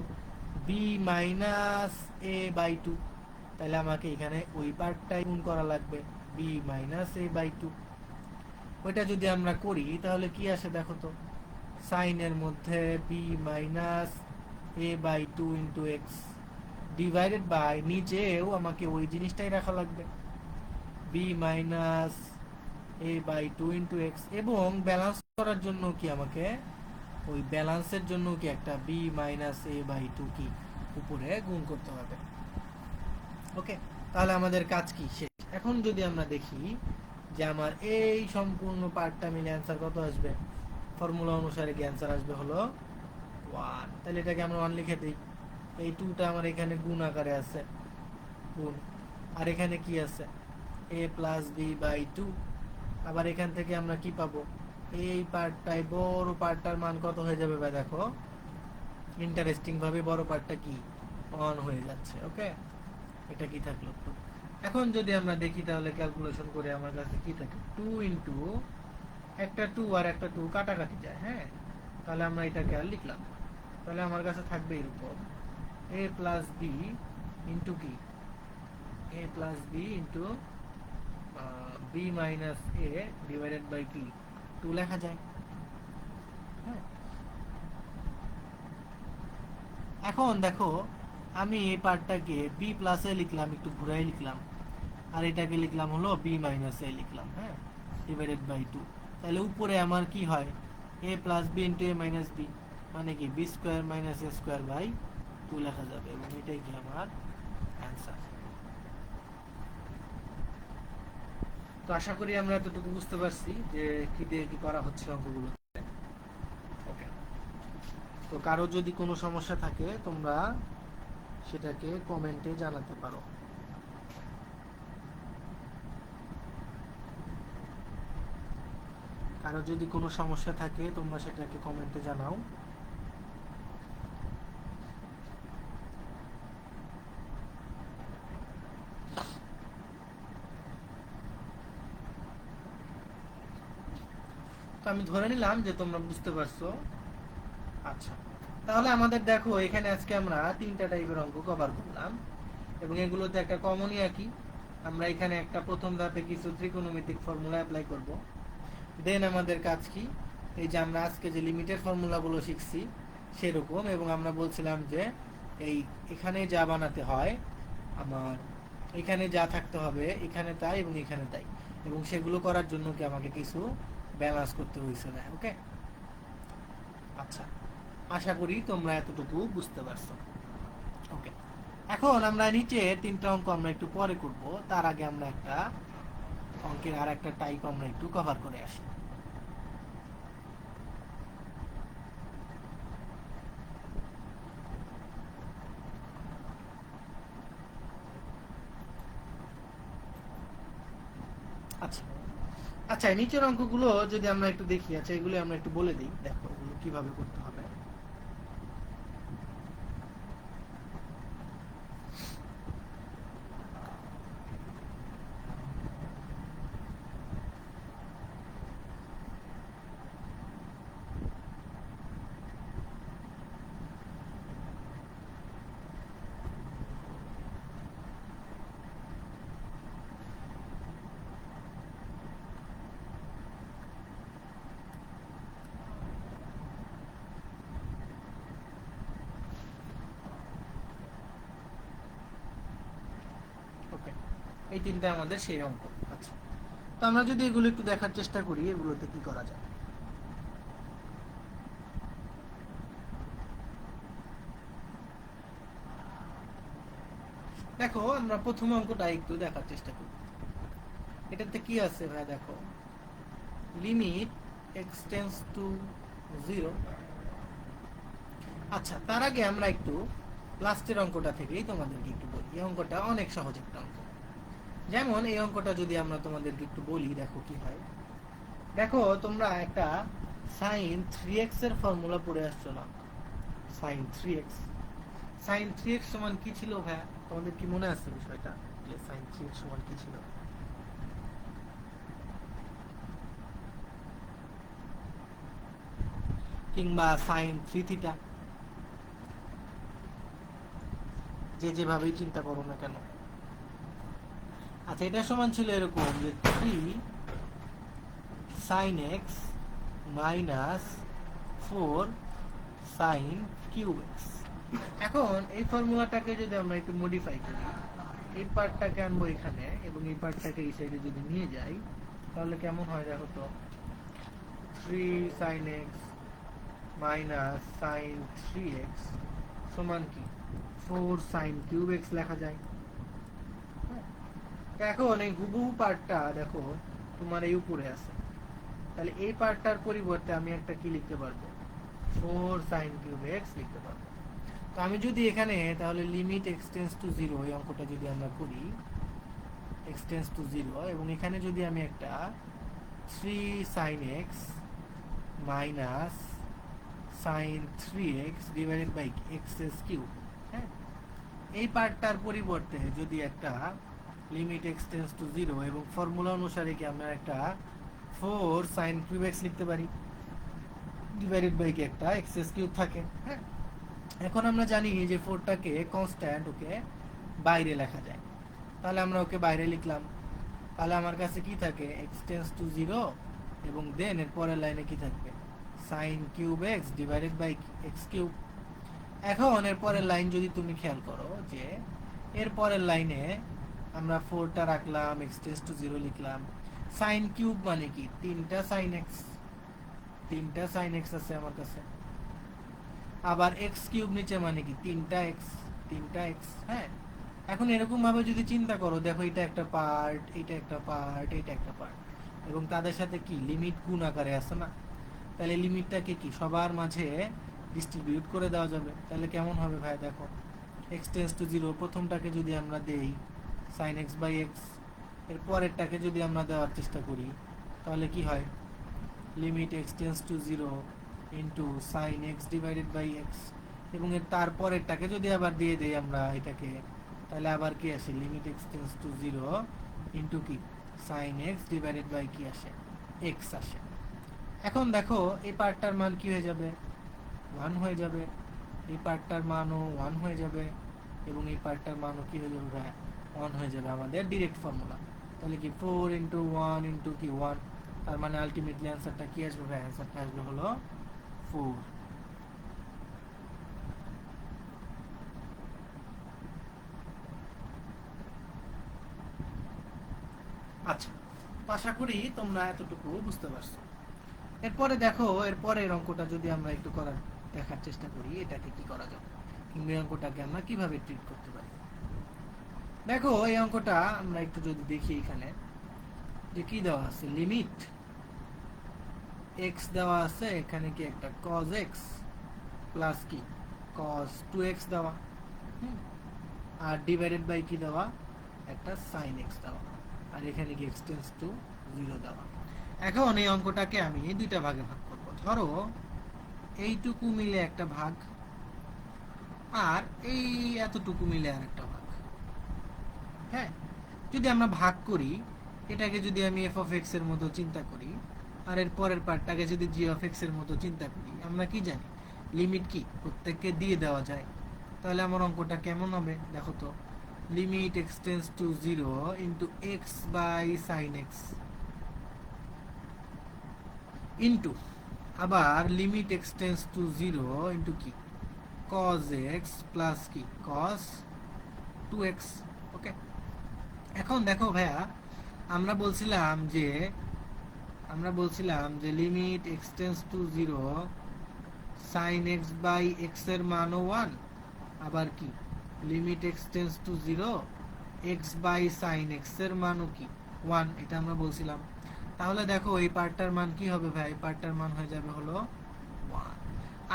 বি মাইনাস এ বাই 2, তাহলে আমাকে এখানে ওই পার্টটাই গুণ করা লাগবে, বি মাইনাস এ বাই 2। ওইটা যদি আমরা করি, তাহলে কি আসে দেখো তো, সাইনের মধ্যে B minus A by 2 into x divided by, নিচেও আমাকে ওই জিনিসটাই রাখা লাগবে, B minus A by 2 into x. এবং ব্যালেন্স করার জন্য কি আমাকে ওই ব্যালেন্সের জন্য কি একটা বি মাইনাস এ বাই 2 কি উপরে গুণ করতে হবে। ওকে, তাহলে আমাদের কাজ কি শেষ। এখন যদি আমরা দেখি যে আমার এই সম্পূর্ণ পার্টটা মিলে অ্যান্সার কত আসবে, ফর্মুলা অনুসারে কি অ্যান্সার আসবে হলো 1। তাহলে এটাকে আমরা 1 লিখে দিই। এই 2টা আমার এখানে গুণ আকারে আছে, গুণ, আর এখানে কি আছে a প্লাস বি বাই 2। আবার এখান থেকে আমরা কি পাবো, এই পার্টটাই বড় পার্টটার মান কত হয়ে যাবে ভাই, দেখো ইন্টারেস্টিং ভাবে বড় পার্টটা কি 1 হয়ে যাচ্ছে। ওকে, এটা কি থাকলো 2। এখন যদি আমরা দেখি, তাহলে ক্যালকুলেশন করে আমার কাছে কি থাকে, 2 ইন্টু একটা 2 আর একটা 2 কাটাকাটি যায়। হ্যাঁ, তাহলে আমরা এটাকে আর লিখলাম না। তাহলে আমার কাছে থাকবে এরকম a প্লাস বি ইন্টু কি, a plus B into B minus A divided by কি 2 লেখা যায়। এখন দেখো আমি এই পার্টটাকে বি প্লাসে লিখলাম, একটু ঘুরাই লিখলাম, আর এটাকে লিখলাম হলো বি মাইনাস এ লিখলাম, হ্যাঁ, ডিভাইডেড বাই 2। তাহলে উপরে আমার কি হয়, A plus B into A minus B, মানে কি B square minus A square by 2 লেখা যাবে, এবং এটাই কি আমার অ্যান্সার। তো আশা করি আমরা এতটুকু বুঝতে পারছি যে কি দিয়ে কি করা হচ্ছে অঙ্কগুলো। ওকে, তো কারো যদি কোনো সমস্যা থাকে তোমরা সেটাকে কমেন্টে জানাতে পারো। কারো যদি কোনো সমস্যা থাকে তোমরা সেটাকে কমেন্টে জানাও। তো আমি ধরে নিলাম যে তোমরা বুঝতে পারছো। আচ্ছা, তাহলে আমাদের দেখো এখানে আজকে আমরা 3টা টাইপের অঙ্ক কভার করলাম, এবং এগুলোতে একটা কমনই একই। আমরা এখানে একটা প্রথম ধাপে কিছু ত্রিকোণমিতিক ফর্মুলা অ্যাপ্লাই করব। দেন আমাদের কাজ কি, এই যে আমরা আজকে যে লিমিটের ফর্মুলাগুলো শিখছি সেরকম, এবং আমরা বলছিলাম যে এই এখানে যা বানাতে হয় আমার, এখানে যা থাকতে হবে এখানে তাই এবং এখানে তাই, এবং সেগুলো করার জন্য কি আমাকে কিছু ব্যালেন্স করতে হয়েছে না। ওকে, আচ্ছা, আশা করি তোমরা এতটুকু বুঝতে পারছো। ওকে, এখন আমরা নিচে 3টা অঙ্ক আমরা একটু পরে করব, তার আগে আমরা একটা অঙ্কের আর একটা টাইপ আমরা একটু কভার করে আসি। আচ্ছা আচ্ছা, এই নিচের অঙ্কগুলো যদি আমরা একটু দেখি, আচ্ছা এগুলো আমরা একটু বলে দিই, দেখো এগুলো কিভাবে করতে হবে। ওকে, এই 3টা আমাদের সেই অঙ্ক। আচ্ছা, তো আমরা যদি এগুলো একটু দেখার চেষ্টা করি এগুলোতে কি করা যায়। দেখো আমরা প্রথম অঙ্কটা একটু দেখার চেষ্টা করি। এটাতে কি আছে ভাই, দেখো লিমিট এক্স টেন্ডস টু 0। আচ্ছা, তার আগে আমরা একটু লাস্টের অঙ্কটা থেকেই তোমাদেরকে একটু বলি। এই অঙ্কটা অনেক সহজ একটা অঙ্ক। যেমন এই অঙ্কটা যদি আমরা তোমাদেরকে একটু বলি, দেখো কি হয়। দেখো তোমরা একটা sin 3x এর ফর্মুলা পড়ে আসছো না, sin 3x। sin 3x সমান কি ছিল ভাই, তোমাদের কি মনে আছে বিষয়টা, যে sin 3x সমান কি ছিল? কিংবা sin 3 থিটা, যে যেভাবেই চিন্তা করো না কেন। আচ্ছা, এটা সমান ছিল এরকম যে 3 sin x minus 4 sin cube x। এখন এই ফর্মুলাটাকে যদি আমরা একটু মডিফাই করি, এই পার্টটাকে আনবো এখানে এবং এই পার্টটাকে এই সাইডে যদি নিয়ে যাই, তাহলে কেমন হয় দেখো তো। 3 sin x minus sin 3x সমান কি 4 sin কিউব x লেখা যায়। এখন এই হুবহু পার্টটা দেখো তোমার এই উপরে আছে, তাহলে এই পার্টটার পরিবর্তে আমি একটা কি লিখতে পারবো, 4 sin কিউব x লিখতে পারবো। তো আমি যদি এখানে তাহলে লিমিট এক্স টেন্ডস টু 0 এই অঙ্কটা যদি আমরা করি, এক্স টেন্ডস টু 0, এবং এখানে যদি আমি একটা 3 sin x minus sin 3x divided by x cube, হ্যাঁ, এই পার্টটার পরিবর্তে যদি একটা লিমিট এক্স টেন্ডস টু 0 এবং ফর্মুলা অনুসারে কি আমরা একটা 4 sin কিউব x লিখতে পারি, ডিভাইডেড বাই কি একটা x কিউব থাকে, হ্যাঁ। এখন আমরা জানি যে 4টাকে কনস্ট্যান্ট, ওকে বাইরে লেখা যায়, তাহলে আমরা ওকে বাইরে লিখলাম। তাহলে আমার কাছে কি থাকে, x টেন্ডস টু 0 এবং দেন এর পরের লাইনে কি থাকবে, sin cube x divided by x cube. এখন এর পরের লাইন যদি তুমি খেয়াল করো যে এর পরের লাইনে আমরা 4টা রাখলাম, x টেন্ডস টু 0 লিখলাম। সাইন কিউব মানে কি? 3টা সাইন x, 3টা সাইন x আছে আমার কাছে। আবার x কিউব নিচে মানে কি? 3টা x, 3টা x। হ্যাঁ, এখন এরকম ভাবে যদি চিন্তা করো, দেখো এটা একটা পার্ট, এটা একটা পার্ট, এটা একটা পার্ট, এবং তাদের সাথে কি লিমিট গুণ আকারে আছে না? তাহলে লিমিটটাকে কি সবার মাঝে ডিস্ট্রিবিউট করে দেওয়া যাবে। তাহলে কেমন হবে ভাই? দেখো x টেন্ডস টু 0 প্রথমটাকে যদি আমরা দেই sin x বাই x, এর পরেরটাকে যদি আমরা দেওয়ার চেষ্টা করি তাহলে কি হয়? Limit x tends to 0 into sin x divided by x, এবং এর তারপরেরটাকে যদি আবার দিয়ে দেই আমরা এটাকে, তাহলে আবার কি আসে? Limit x tends to 0 into কি sin x ডিভাইডেড বাই কি আসে? x আসে। এখন দেখো এই পার্টটার মান কি হয়ে যাবে? 1 হয়ে যাবে। এই পার্টটার মানও 1 হয়ে যাবে, এবং এই পার্টটার মানও কি হয়ে যাবে ভাই? 1 হয়ে যাবে। আমাদের ডিরেক্ট ফর্মুলা। তাহলে কি 4 ইন্টু 1 ইন্টু কি 1, তার মানে আলটিমেটলি অ্যান্সারটা কি আসবে ভাই? অ্যান্সারটা আসবে হলো 4। আচ্ছা, আশা করি তোমরা এতটুকু বুঝতে পারছো। এরপরে দেখো, এরপরের অঙ্কটা যদি আমরা একটু করার দেখার চেষ্টা করি, এটাকে কি করা যাবে, কিংবা এই অঙ্কটাকে আমরা কিভাবে ট্রিট করতে পারি। দেখো এই অঙ্কটা আমরা একটু যদি দেখি, এখানে যে কি দেওয়া আছে, লিমিট x দেওয়া আছে, এখানে কি একটা cos x প্লাস কি cos 2x দেওয়া, আর ডিভাইডেড বাই কি দেওয়া? একটা sin x দেওয়া, আর এখানে কি x টেন্ডস টু 0 দেওয়া। এখন এই অঙ্কটাকে আমি দুইটা ভাগে ভাগ করব। ধরো এইটুকু মিলে একটা ভাগ, আর এই এতটুকু মিলে আর একটা ভাগ। হ্যাঁ, যদি আমরা ভাগ করি, এটাকে যদি আমি f of x এর মতো চিন্তা করি, আর এর পরের পার্টটাকে যদি g of x এর মতো চিন্তা করি, আমরা কি জানি লিমিট কি প্রত্যেককে দিয়ে দেওয়া যায়। তাহলে আমার অঙ্কটা কেমন হবে দেখো তো? Limit x tends to 0 into x by sine x into আবার limit x tends to 0 into কি cos x প্লাস কি cos 2x। ওকে, এখন দেখো ভাইয়া, আমরা বলছিলাম যে limit x tends to 0 sin x by x এর মানও 1, আবার কি limit x tends to 0 x by sin x এর মানও কি 1, এটা আমরা বলছিলাম। তাহলে দেখো এই পার্টটার মান কি হবে ভাই? এই পার্টটার মান হয়ে যাবে হলো 1।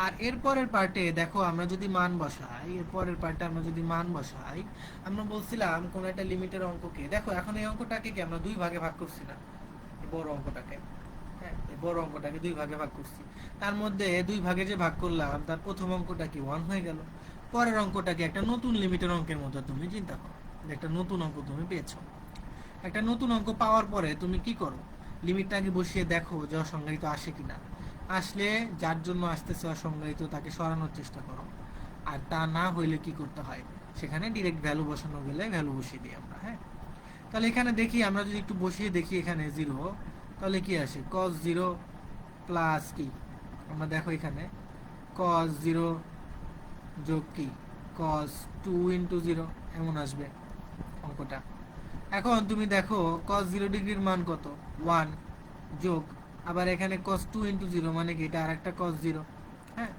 আর এরপরের পার্টে দেখো আমরা যদি মান বসাই, এরপরের পার্টে আমরা যদি মান বসাই, আমরা বলছিলাম কোন একটা লিমিটের অঙ্ককে, দেখো এখন এই অঙ্কটাকে কি আমরা দুই ভাগে ভাগ করছি না? এই বড় অঙ্কটাকে, হ্যাঁ এই বড় অঙ্কটাকে দুই ভাগে ভাগ করছি। তার মধ্যে দুই ভাগে যে ভাগ করলাম, তার প্রথম অঙ্কটা কি 1 হয়ে গেল। পরের অঙ্কটাকে একটা নতুন লিমিটের অঙ্কের মতো তুমি চিন্তা করো, একটা নতুন অঙ্ক তুমি পেয়েছো। একটা নতুন অঙ্ক পাওয়ার পরে তুমি কি করো? লিমিটটাকে বসিয়ে দেখো যে অসংজ্ঞায়িত আসে কিনা। আসলে যার জন্য আসতেছে অসংজ্ঞায়িত, তাকে সরানোর চেষ্টা করো। আর তা না হইলে কি করতে হয়? সেখানে ডিরেক্ট ভ্যালু বসানো গেলে ভ্যালু বসিয়ে দিই আমরা। হ্যাঁ, তাহলে এখানে দেখি, আমরা যদি একটু বসিয়ে দেখি এখানে 0, তাহলে কি আসে? cos 0 প্লাস কি, আমরা দেখো এখানে cos 0 যোগ কি cos 2 ইন্টু 0, এমন আসবে অঙ্কটা। এখন তুমি দেখো cos 0 ডিগ্রির মান কত? 1, যোগ আবার এখানে cos 2 ইন্টু 0 মানে কি এটা আরেকটা cos 0। হ্যাঁ,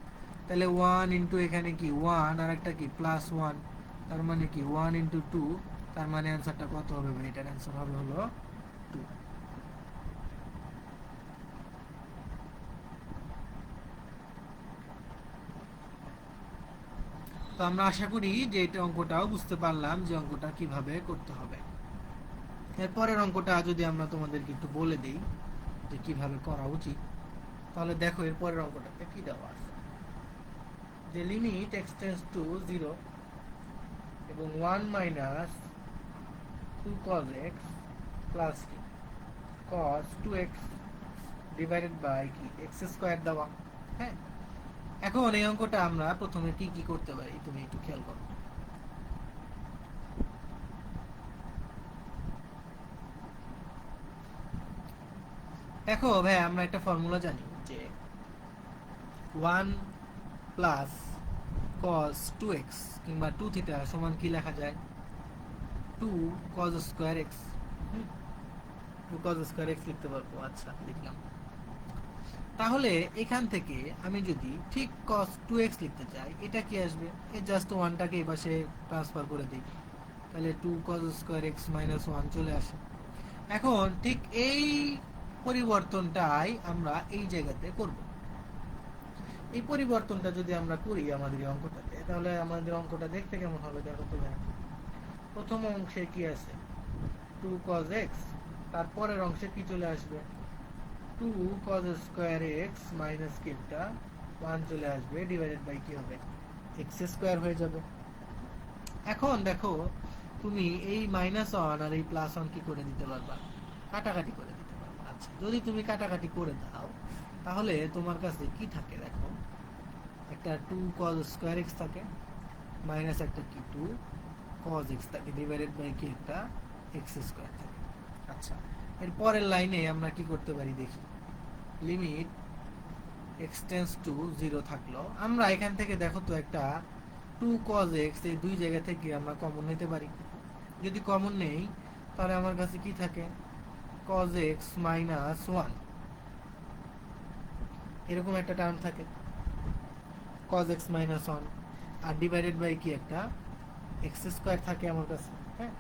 তাহলে 1 ইন্টু এখানে কি 1 আর একটা কি প্লাস 1, তার মানে কি 1 ইন্টু 2, তার মানে অ্যান্সারটা কত হবে ভাই? এটার অ্যান্সার হবে হলো 2। তো আমরা আশা করি যে এটা অঙ্কটাও বুঝতে পারলাম যে অঙ্কটা কিভাবে করতে হবে। এরপরের অঙ্কটা যদি আমরা তোমাদেরকে একটু বলে দিই যে কিভাবে করা উচিত, তাহলে দেখো এরপরের অঙ্কটাতে কি দেওয়া আছে, যে লিমিট x টেন্ডস টু 0 এবং 1 মাইনাস 2 cos x প্লাস কি cos 2x ডিভাইডেড বাই কি x স্কয়ার দেওয়া। হ্যাঁ, এখন এই অঙ্কটা আমরা প্রথমে কি কি করতে পারি তুমি একটু খেয়াল করো। দেখো ভাই, আমরা একটা ফর্মুলা জানি যে 1 প্লাস cos 2x কিংবা 2 থিটা সমান কি লেখা যায় 2 cos square x 2 cos square x লিখতে পারবো। আচ্ছা লিখলাম। তাহলে এখান থেকে আমি যদি ঠিক cos 2x লিখতে চাই এটা কি আসবে এই জাস্ট 1টাকে এই পাশে ট্রান্সফার করে দিই তাহলে 2 cos স্কয়ার x - 1 চলে আসে। এখন ঠিক এই পরিবর্তনটাই আমরা এই জায়গাতে করব। এই পরিবর্তনটা যদি আমরা করি আমাদের এই অঙ্কটাতে তাহলে আমাদের অঙ্কটা দেখতে কেমন হবে দেখো তো ভাই। প্রথম অংশে কি আছে 2 cos x, তারপরের অংশে কি চলে আসবে 2 cos স্কয়ার x মাইনাস কিটা 1 চলে আসবে ডিভাইডেড বাই কি হবে x স্কয়ার হয়ে যাবে। এখন দেখো তুমি এই -1 আর এই +1 কি করে দিতে পারবা কাটাকাটি করে দিতে পারবা। আচ্ছা যদি তুমি কাটাকাটি করে দাও তাহলে তোমার কাছে কি থাকে দেখো একটা 2 cos স্কয়ার x থাকে মাইনাস একটা কি 2 cos x থাকে ডিভাইডেড বাই কি একটা x স্কয়ার থাকে। আচ্ছা এর পরের লাইনে আমরা কি করতে পারি দেখি লিমিট x টেন্ডস টু 0 থাকলো আমরা এখান থেকে দেখো তো একটা 2 cos x এই দুই জায়গা থেকে আমরা কমন নিতে পারি। যদি কমন নেই তাহলে আমার কাছে কি থাকে cos x - 1 এরকম একটা টার্ম থাকে cos x - 1 আর ডিভাইডেড বাই কি একটা x স্কয়ার থাকে আমার কাছে। হ্যাঁ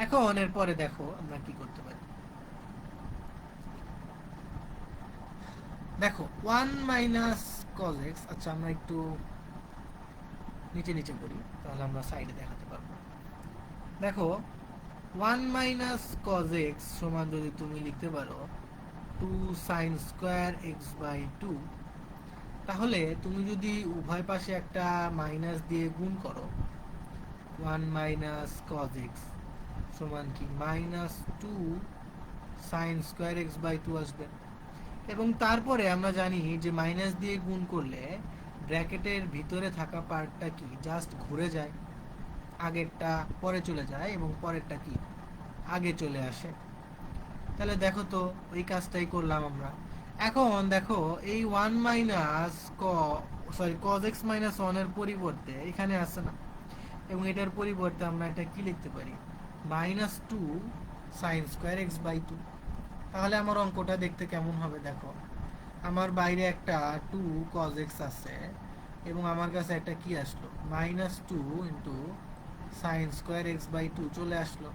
এখন এর পরে দেখো আমরা কি করতে পারি দেখো 1 cos x। আচ্ছা আমরা একটু নিচে নিচে করি তাহলে আমরা সাইডে দেখাতে পারবো। দেখো 1 cos x সমান যদি তুমি লিখতে পারো 2 sin স্কয়ার x বাই 2 তাহলে তুমি যদি উভয় পাশে একটা মাইনাস দিয়ে গুণ করো 1 cos x সমান কি -2 sin স্কয়ার x বাই 2 আসবে। এবং তারপরে আমরা জানি যে মাইনাস দিয়ে গুণ করলে ব্র্যাকেটের ভিতরে থাকা পার্টটা কি জাস্ট ঘুরে যায় আগেরটা পরে চলে যায় এবং পরেরটা কি আগে চলে আসে। তাহলে দেখো তো ওই কাজটাই করলাম আমরা। এখন দেখো এই 1 cos x - 1 এর পরিবর্তে এখানে আছে না এবং এটার পরিবর্তে আমরা এটা কি লিখতে পারি -2 sin স্কয়ার x বাই 2। তাহলে আমার অঙ্কটা দেখতে কেমন হবে দেখো আমার বাইরে একটা 2 cos x আছে এবং আমার কাছে একটা কি আসলো -2 sin স্কয়ার x বাই 2 চলে আসলো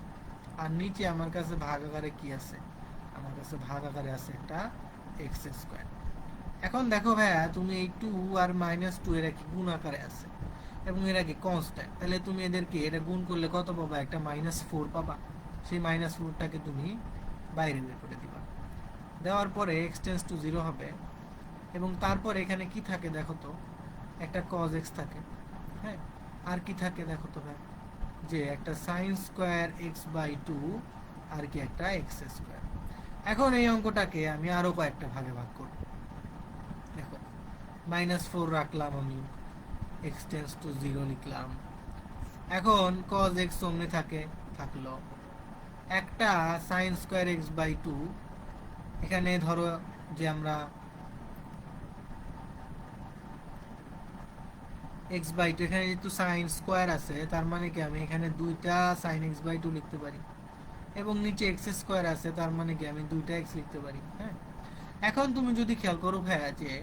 আর নিচে আমার কাছে ভাগ আকারে কি আছে আমার কাছে ভাগ আকারে আছে একটা x স্কয়ার। এখন দেখো ভাইয়া তুমি এই 2 আর -2 এরা কি গুণ আকারে আছে এবং এরা কি কনস্ট্যান্ট তাহলে তুমি এদেরকে এটা গুণ করলে কত পাবা একটা -4 পাবা। সেই -4টাকে তুমি বাইরে বের করে দিবা দেওয়ার পরে x টেন্ডস টু 0 হবে এবং তারপর এখানে কি থাকে দেখো তো একটা cos x থাকে। হ্যাঁ আর কি থাকে দেখো তো ভাই যে একটা sin স্কয়ার x বাই 2 আর কি একটা x স্কয়ার। এখন এই অঙ্কটাকে আমি আরো কয়েকটা ভাগে ভাগ করব। দেখো -4 রাখলাম আমি x টেন্ডস টু 0 লিখলাম। এখন cos x অমনি থাকলো একটা sin স্কয়ার x বাই 2 এখানে ধরো যে আমরা x বাই 2 এখানে যেহেতু sin স্কয়ার আছে তার মানে কি আমি এখানে দুইটা sin x বাই 2 লিখতে পারি এবং নিচে x স্কয়ার আছে তার মানে কি আমি দুইটা x লিখতে পারি। হ্যাঁ এখন তুমি যদি খেয়াল করো ভাইয়া যে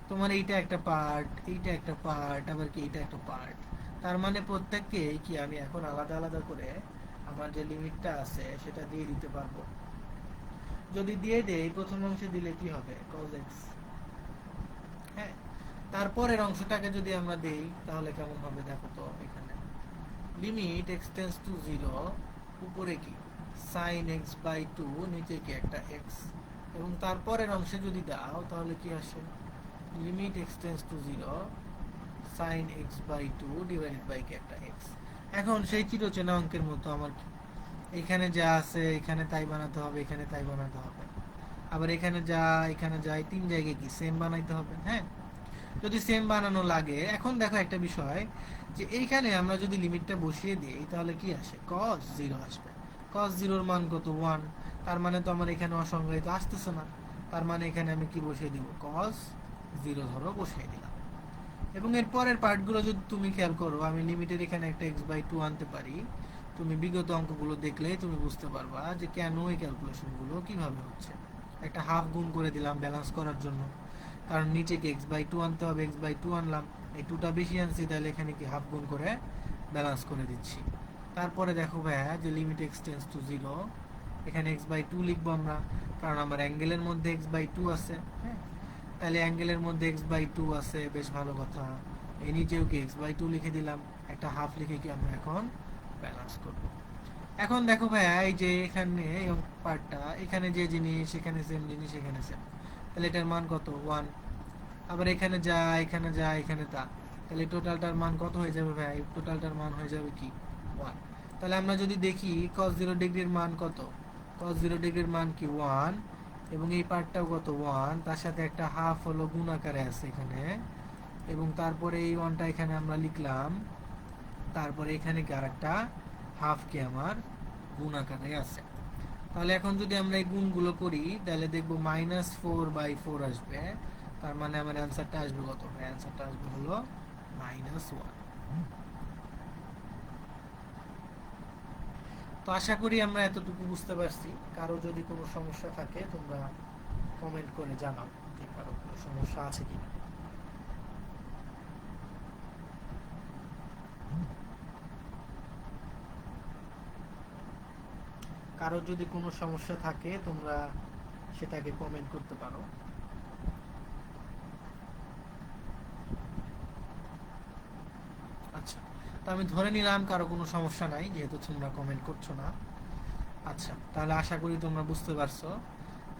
তোমার এইটা একটা পার্ট এইটা একটা পার্ট আবার কি এইটা একটা পার্ট তার মানে প্রত্যেককে কি আমি এখন আলাদা আলাদা করে আমার যে লিমিটটা আছে সেটা দিয়ে দিতে পারবো। যদি দিয়ে দেই প্রথম অংশে দিলে কি হবে cos x। হ্যাঁ তারপরের অংশটাকে যদি আমরা দেই তাহলে কেমন হবে দেখো তো এখানে লিমিট x টেন্ডস টু 0 উপরে কি sin x বাই 2 নিচে কি একটা x এবং তারপরের অংশে যদি দাও তাহলে কি আসে limit x tends to 0 sin x by 2 divided by কি একটা x। এখন সেই চিরচেনা অঙ্কের মতো আমার এখানে যা আছে এখানে তাই বানাতে হবে এখানে তাই বানাতে হবে আবার এখানে যা এই তিন জায়গায় কি সেম বানাইতে হবে। হ্যাঁ যদি সেম বানানো লাগে এখন দেখো একটা বিষয় যে এইখানে আমরা যদি লিমিটটা বসিয়ে দিই তাহলে কি আসে cos 0 আসবে। cos 0 এর মান কত 1 তার মানে তো আমার এখানে অসংজ্ঞায়িত আসতেছে না তার মানে এখানে আমি কি বসিয়ে দিব, cos 0 ধরো বসিয়ে দিলাম। এবং এর পরের পার্টগুলো যদি তুমি খেয়াল করো, আমি লিমিটের এখানে একটা x/2 আনতে পারি। তুমি বিগত অঙ্কগুলো দেখলেই তুমি বুঝতে পারবা যে কেন এই ক্যালকুলেশনগুলো কিভাবে হচ্ছে। একটা হাফ গুণ করে দিলাম ব্যালেন্স করার জন্য, কারণ নিচে কি x/2 আনতে হবে, x/2 আনলাম, এই 2টা বেশি আনছি, তাহলে এখানে কি হাফ গুণ করে ব্যালেন্স করে দিচ্ছি। তারপরে দেখো ভাইয়া যে লিমিট এক্সটেন্স টু 0, এখানে x/2 লিখবো আমরা, কারণ আমার অ্যাঙ্গেলের মধ্যে x/2 আছে। হ্যাঁ, তাহলে অ্যাঙ্গেলের মধ্যে x/2 আছে, বেশ ভালো কথা। এই নিচেও কি x/2 লিখে দিলাম, একটা হাফ লিখে কি আমরা এখন ব্যালেন্স করব। এখন দেখো ভাইয়া এই যে এখানে এই পার্টটা, এখানে যে জিনিস এখানে সেম জিনিস এখানে সেম, তাহলে এটার মান কত, 1। আবার এখানে যা এখানে যা এখানে তা, তাহলে টোটালটার মান কত হয়ে যাবে ভাই, টোটালটার মান হয়ে যাবে কি 1। তাহলে আমরা যদি দেখি cos 0 ডিগ্রির মান কত, cos 0 ডিগ্রির মান কি 1, এবং এই পার্টটাও কত 1, তার সাথে একটা হাফ হলো গুণ আকারে আছে এখানে, এবং তারপরে এই 1টা এখানে আমরা লিখলাম, তারপরে এখানে কি আরেকটা হাফ কি আমার গুণ আকারে আছে। তাহলে এখন যদি আমরা এই গুণগুলো করি তাহলে দেখবো -4/4 আসবে, তার মানে আমার অ্যান্সারটা আসবে কত, অ্যান্সারটা আসবে হলো -1। তো আশা করি আমরা এতটুকু বুঝতে পারছি। কারো যদি কোনো সমস্যা থাকে তোমরা কমেন্ট করে জানাও যে কারো কোনো সমস্যা আছে কিনা। কারো যদি কোনো সমস্যা থাকে তোমরা সেটাকে কমেন্ট করতে পারো। আচ্ছা, তো আমি ধরে নিলাম কারো কোনো সমস্যা নাই, যেহেতু তোমরা কমেন্ট করছো না। আচ্ছা, তাহলে আশা করি তোমরা বুঝতে পারছো।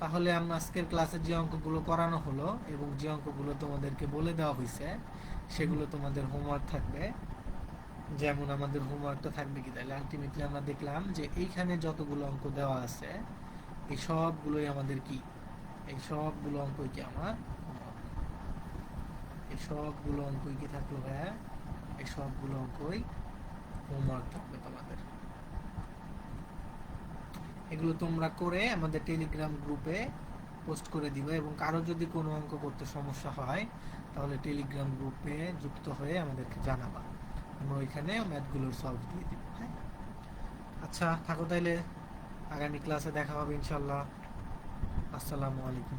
তাহলে আমরা আজকের ক্লাসে যে অঙ্কগুলো করানো হলো এবং যে অঙ্কগুলো তোমাদেরকে বলে দেওয়া হয়েছে সেগুলো তোমাদের হোমওয়ার্ক থাকবে। যেমন আমাদের হোমওয়ার্কটা থাকবে কি, তাহলে আলটিমেটলি আমরা দেখলাম যে এইখানে যতগুলো অঙ্ক দেওয়া আছে এই সবগুলোই আমাদের কি, এই সবগুলো অঙ্কই কি আমার homework। এই সবগুলো অঙ্কই কি থাকলো ভাইয়া, এই সবগুলো অঙ্কই হোমওয়ার্ক থাকবে তোমাদের। এগুলো তোমরা করে আমাদের টেলিগ্রাম গ্রুপে পোস্ট করে দিবে, এবং কারো যদি কোনো অঙ্ক করতে সমস্যা হয় তাহলে টেলিগ্রাম গ্রুপে যুক্ত হয়ে আমাদেরকে জানাবা, আমরা ওইখানে ম্যাথগুলোর সলভ দিয়ে দিব। হ্যাঁ, আচ্ছা থাকো তাইলে, আগামী ক্লাসে দেখা হবে ইনশাল্লাহ। আসসালামু আলাইকুম।